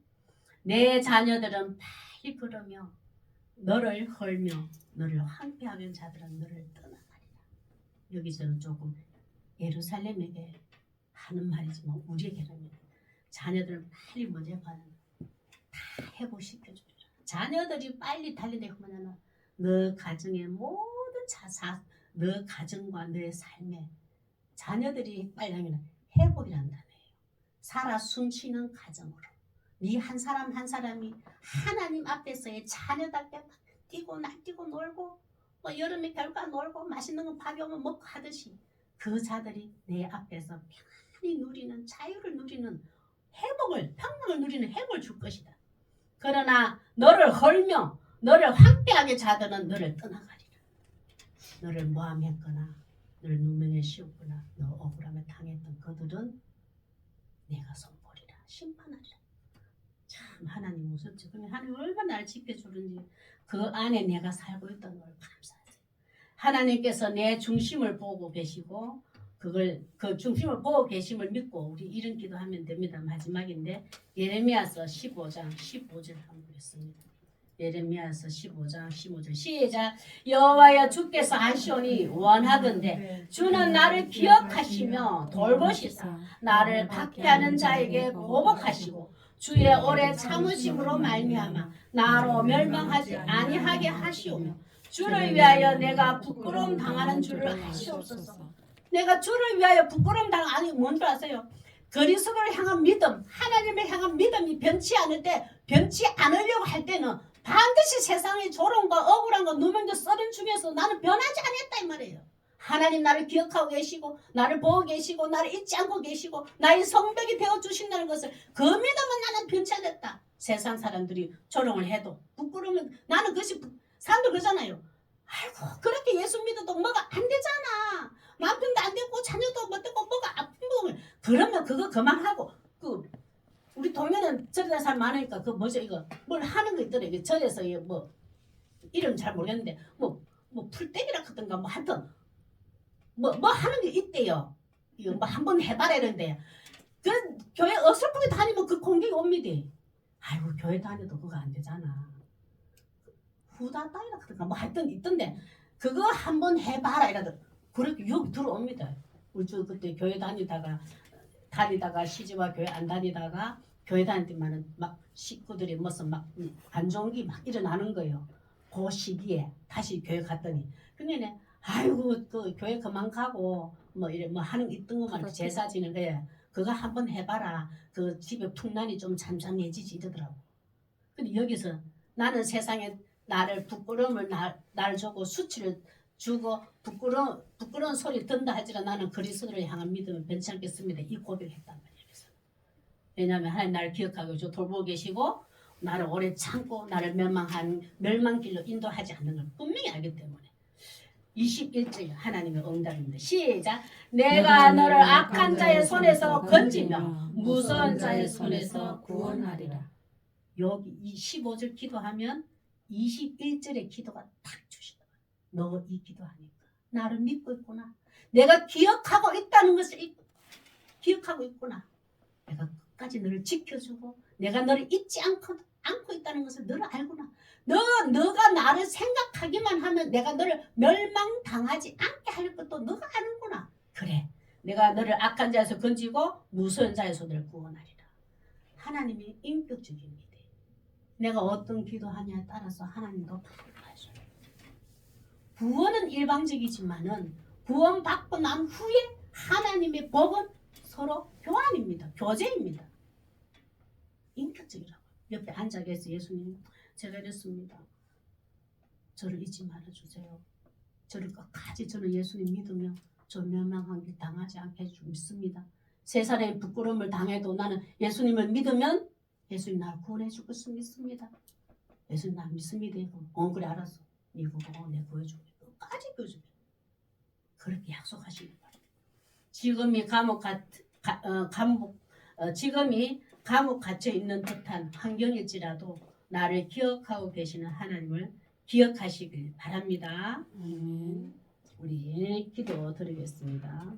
내 자녀들은 빨리 걸으며 너를 헐며 너를 황폐하는 자들은 너를 떠나가리라. 여기서는 조금 예루살렘에게 하는 말이지만 우리에게는 자녀들은 빨리 먼저 해봐야 다 회복시켜주리라. 자녀들이 빨리 달리되고 뭐냐면 너 가정의 모든 너 가정과 너의 삶에 자녀들이 빨리 하면 회복이란다. 살아 숨쉬는 가정으로 네 한 사람 한 사람이 하나님 앞에서의 자녀답게 뛰고 날뛰고 놀고 뭐 여름에 겨울가 놀고 맛있는 거 밥이 오면 먹고 하듯이 그 자들이 내 앞에서 편안히 누리는 자유를 누리는 회복을 평강을 누리는 회복을 줄 것이다. 그러나 너를 헐며 너를 황폐하게 자들은 너를 떠나가리라. 너를 모함했거나 너를 누명에 씌웠거나 너 억울함에 당했던 그들은 내가 손보리라 심판하리라. 참 하나님 무섭죠. 그러면 하나님 얼마나 날 지켜주는지 그 안에 내가 살고 있다는 걸 감사하세요. 하나님께서 내 중심을 보고 계시고 그 중심을 보고 계심을 믿고 우리 이런 기도하면 됩니다. 마지막인데 예레미야서 15장 15절 한번 보겠습니다. 예레미야서 15장 15절 시작. 여호와여 주께서 하시오니 원하건대 주는 나를 기억하시며 돌보시사 나를 박해하는 자에게 보복하시고 주의 오래 참으심으로 말미암아 나로 멸망하지 아니하게 하시오며 주를 위하여 내가 부끄러움 당하는 줄을 하시옵소서. 내가 주를 위하여 부끄러움 당하는 게 뭔 줄 아세요? 그리스도를 향한 믿음, 하나님을 향한 믿음이 변치 않을 때, 변치 않으려고 할 때는 반드시 세상의 조롱과 억울함과 누명과 썰은 중에서 나는 변하지 않았다 이 말이에요. 하나님 나를 기억하고 계시고 나를 보고 계시고 나를 잊지 않고 계시고 나의 성벽이 되어주신다는 것을 그 믿음은 나는 변치 않았다. 세상 사람들이 조롱을 해도 부끄러우면 나는 그것이 사람들 그러잖아요. 아이고 그렇게 예수 믿어도 뭐가 안 되잖아. 남편도 안 되고 자녀도 못 되고 뭐가 아픈 거 그러면 그거 그만하고 우리 동네는 절에다 사람 많으니까 그 뭐죠 이거 뭘 하는 거 있더래. 절에서 뭐 이름 잘 모르겠는데 뭐 풀떼기라 하던가 뭐 하여튼 뭐 하는 게 있대요. 이거 뭐 한번 해봐라 이런데 그 교회 어설프게 다니면 그 공격이 옵니다. 아이고 교회 다녀도 그거 안 되잖아. 후다다이라 하던가 뭐 하여튼 있던데 그거 한번 해봐라 이러더 그렇게 여기 들어옵니다. 우리 그때 교회 다니다가 시집와 교회 안 다니다가 교회 다닐 때만은 막 식구들이 무슨 막 안 좋은 게 막 일어나는 거예요. 그 시기에 다시 교회 갔더니 그냥 아이고 그 교회 그만 가고 뭐 이래 뭐 하는 있던 것만 제사 지는 거야. 그거 한번 해봐라. 그 집에 풍란이 좀 잠잠해지지 이러더라고. 근데 여기서 나는 세상에 나를 부끄러움을 날 주고 수치를 주고 부끄러운 소리 든다 하지라 나는 그리스도를 향한 믿음을 변치 않겠습니다. 이 고백을 했단 말이에요. 왜냐하면 하나님 나를 기억하고 돌보고 계시고 나를 오래 참고 나를 멸망길로 인도하지 않는 걸 분명히 알기 때문에 21절 하나님의 응답입니다. 시작. 내가 너를 악한 자의 손에서 건지며 무서운 자의 손에서 구원하리라. 여기 이 15절 기도하면 21절의 기도가 딱 주시다. 너 이 기도하니까 나를 믿고 있구나. 내가 기억하고 있다는 것을 기억하고 있구나. 내가 끝까지 너를 지켜주고 내가 너를 잊지 않고 있다는 것을 너를 알구나. 너가 나를 생각하기만 하면 내가 너를 멸망당하지 않게 할 것도 너가 아는구나. 그래. 내가 너를 악한 자에서 건지고 무서운 자의 손을 구원하리라. 하나님이 인격적입니다. 내가 어떤 기도하냐에 따라서 하나님도 부르셔요. 구원은 일방적이지만은 구원 받고 난 후에 하나님의 법은 서로 교환입니다. 교제입니다. 인격적이라고. 옆에 앉아 계서 예수님, 제가 이랬습니다. 저를 잊지 말아주세요. 저를 끝까지 저는 예수님 믿으며 저 멸망한 길 당하지 않게 해주 믿습니다. 세상에 부끄러움을 당해도 나는 예수님을 믿으면 예수님 나를 구원해 줄 것을 믿습니다. 예수님 나 믿습니다. 그래 알았어. 이거 내 구해줄게. 끝까지 구해줄게. 그렇게 약속하시는 거예요. 지금이 지금이 감옥 갇혀 있는 듯한 환경일지라도 나를 기억하고 계시는 하나님을 기억하시길 바랍니다. 우리 기도 드리겠습니다.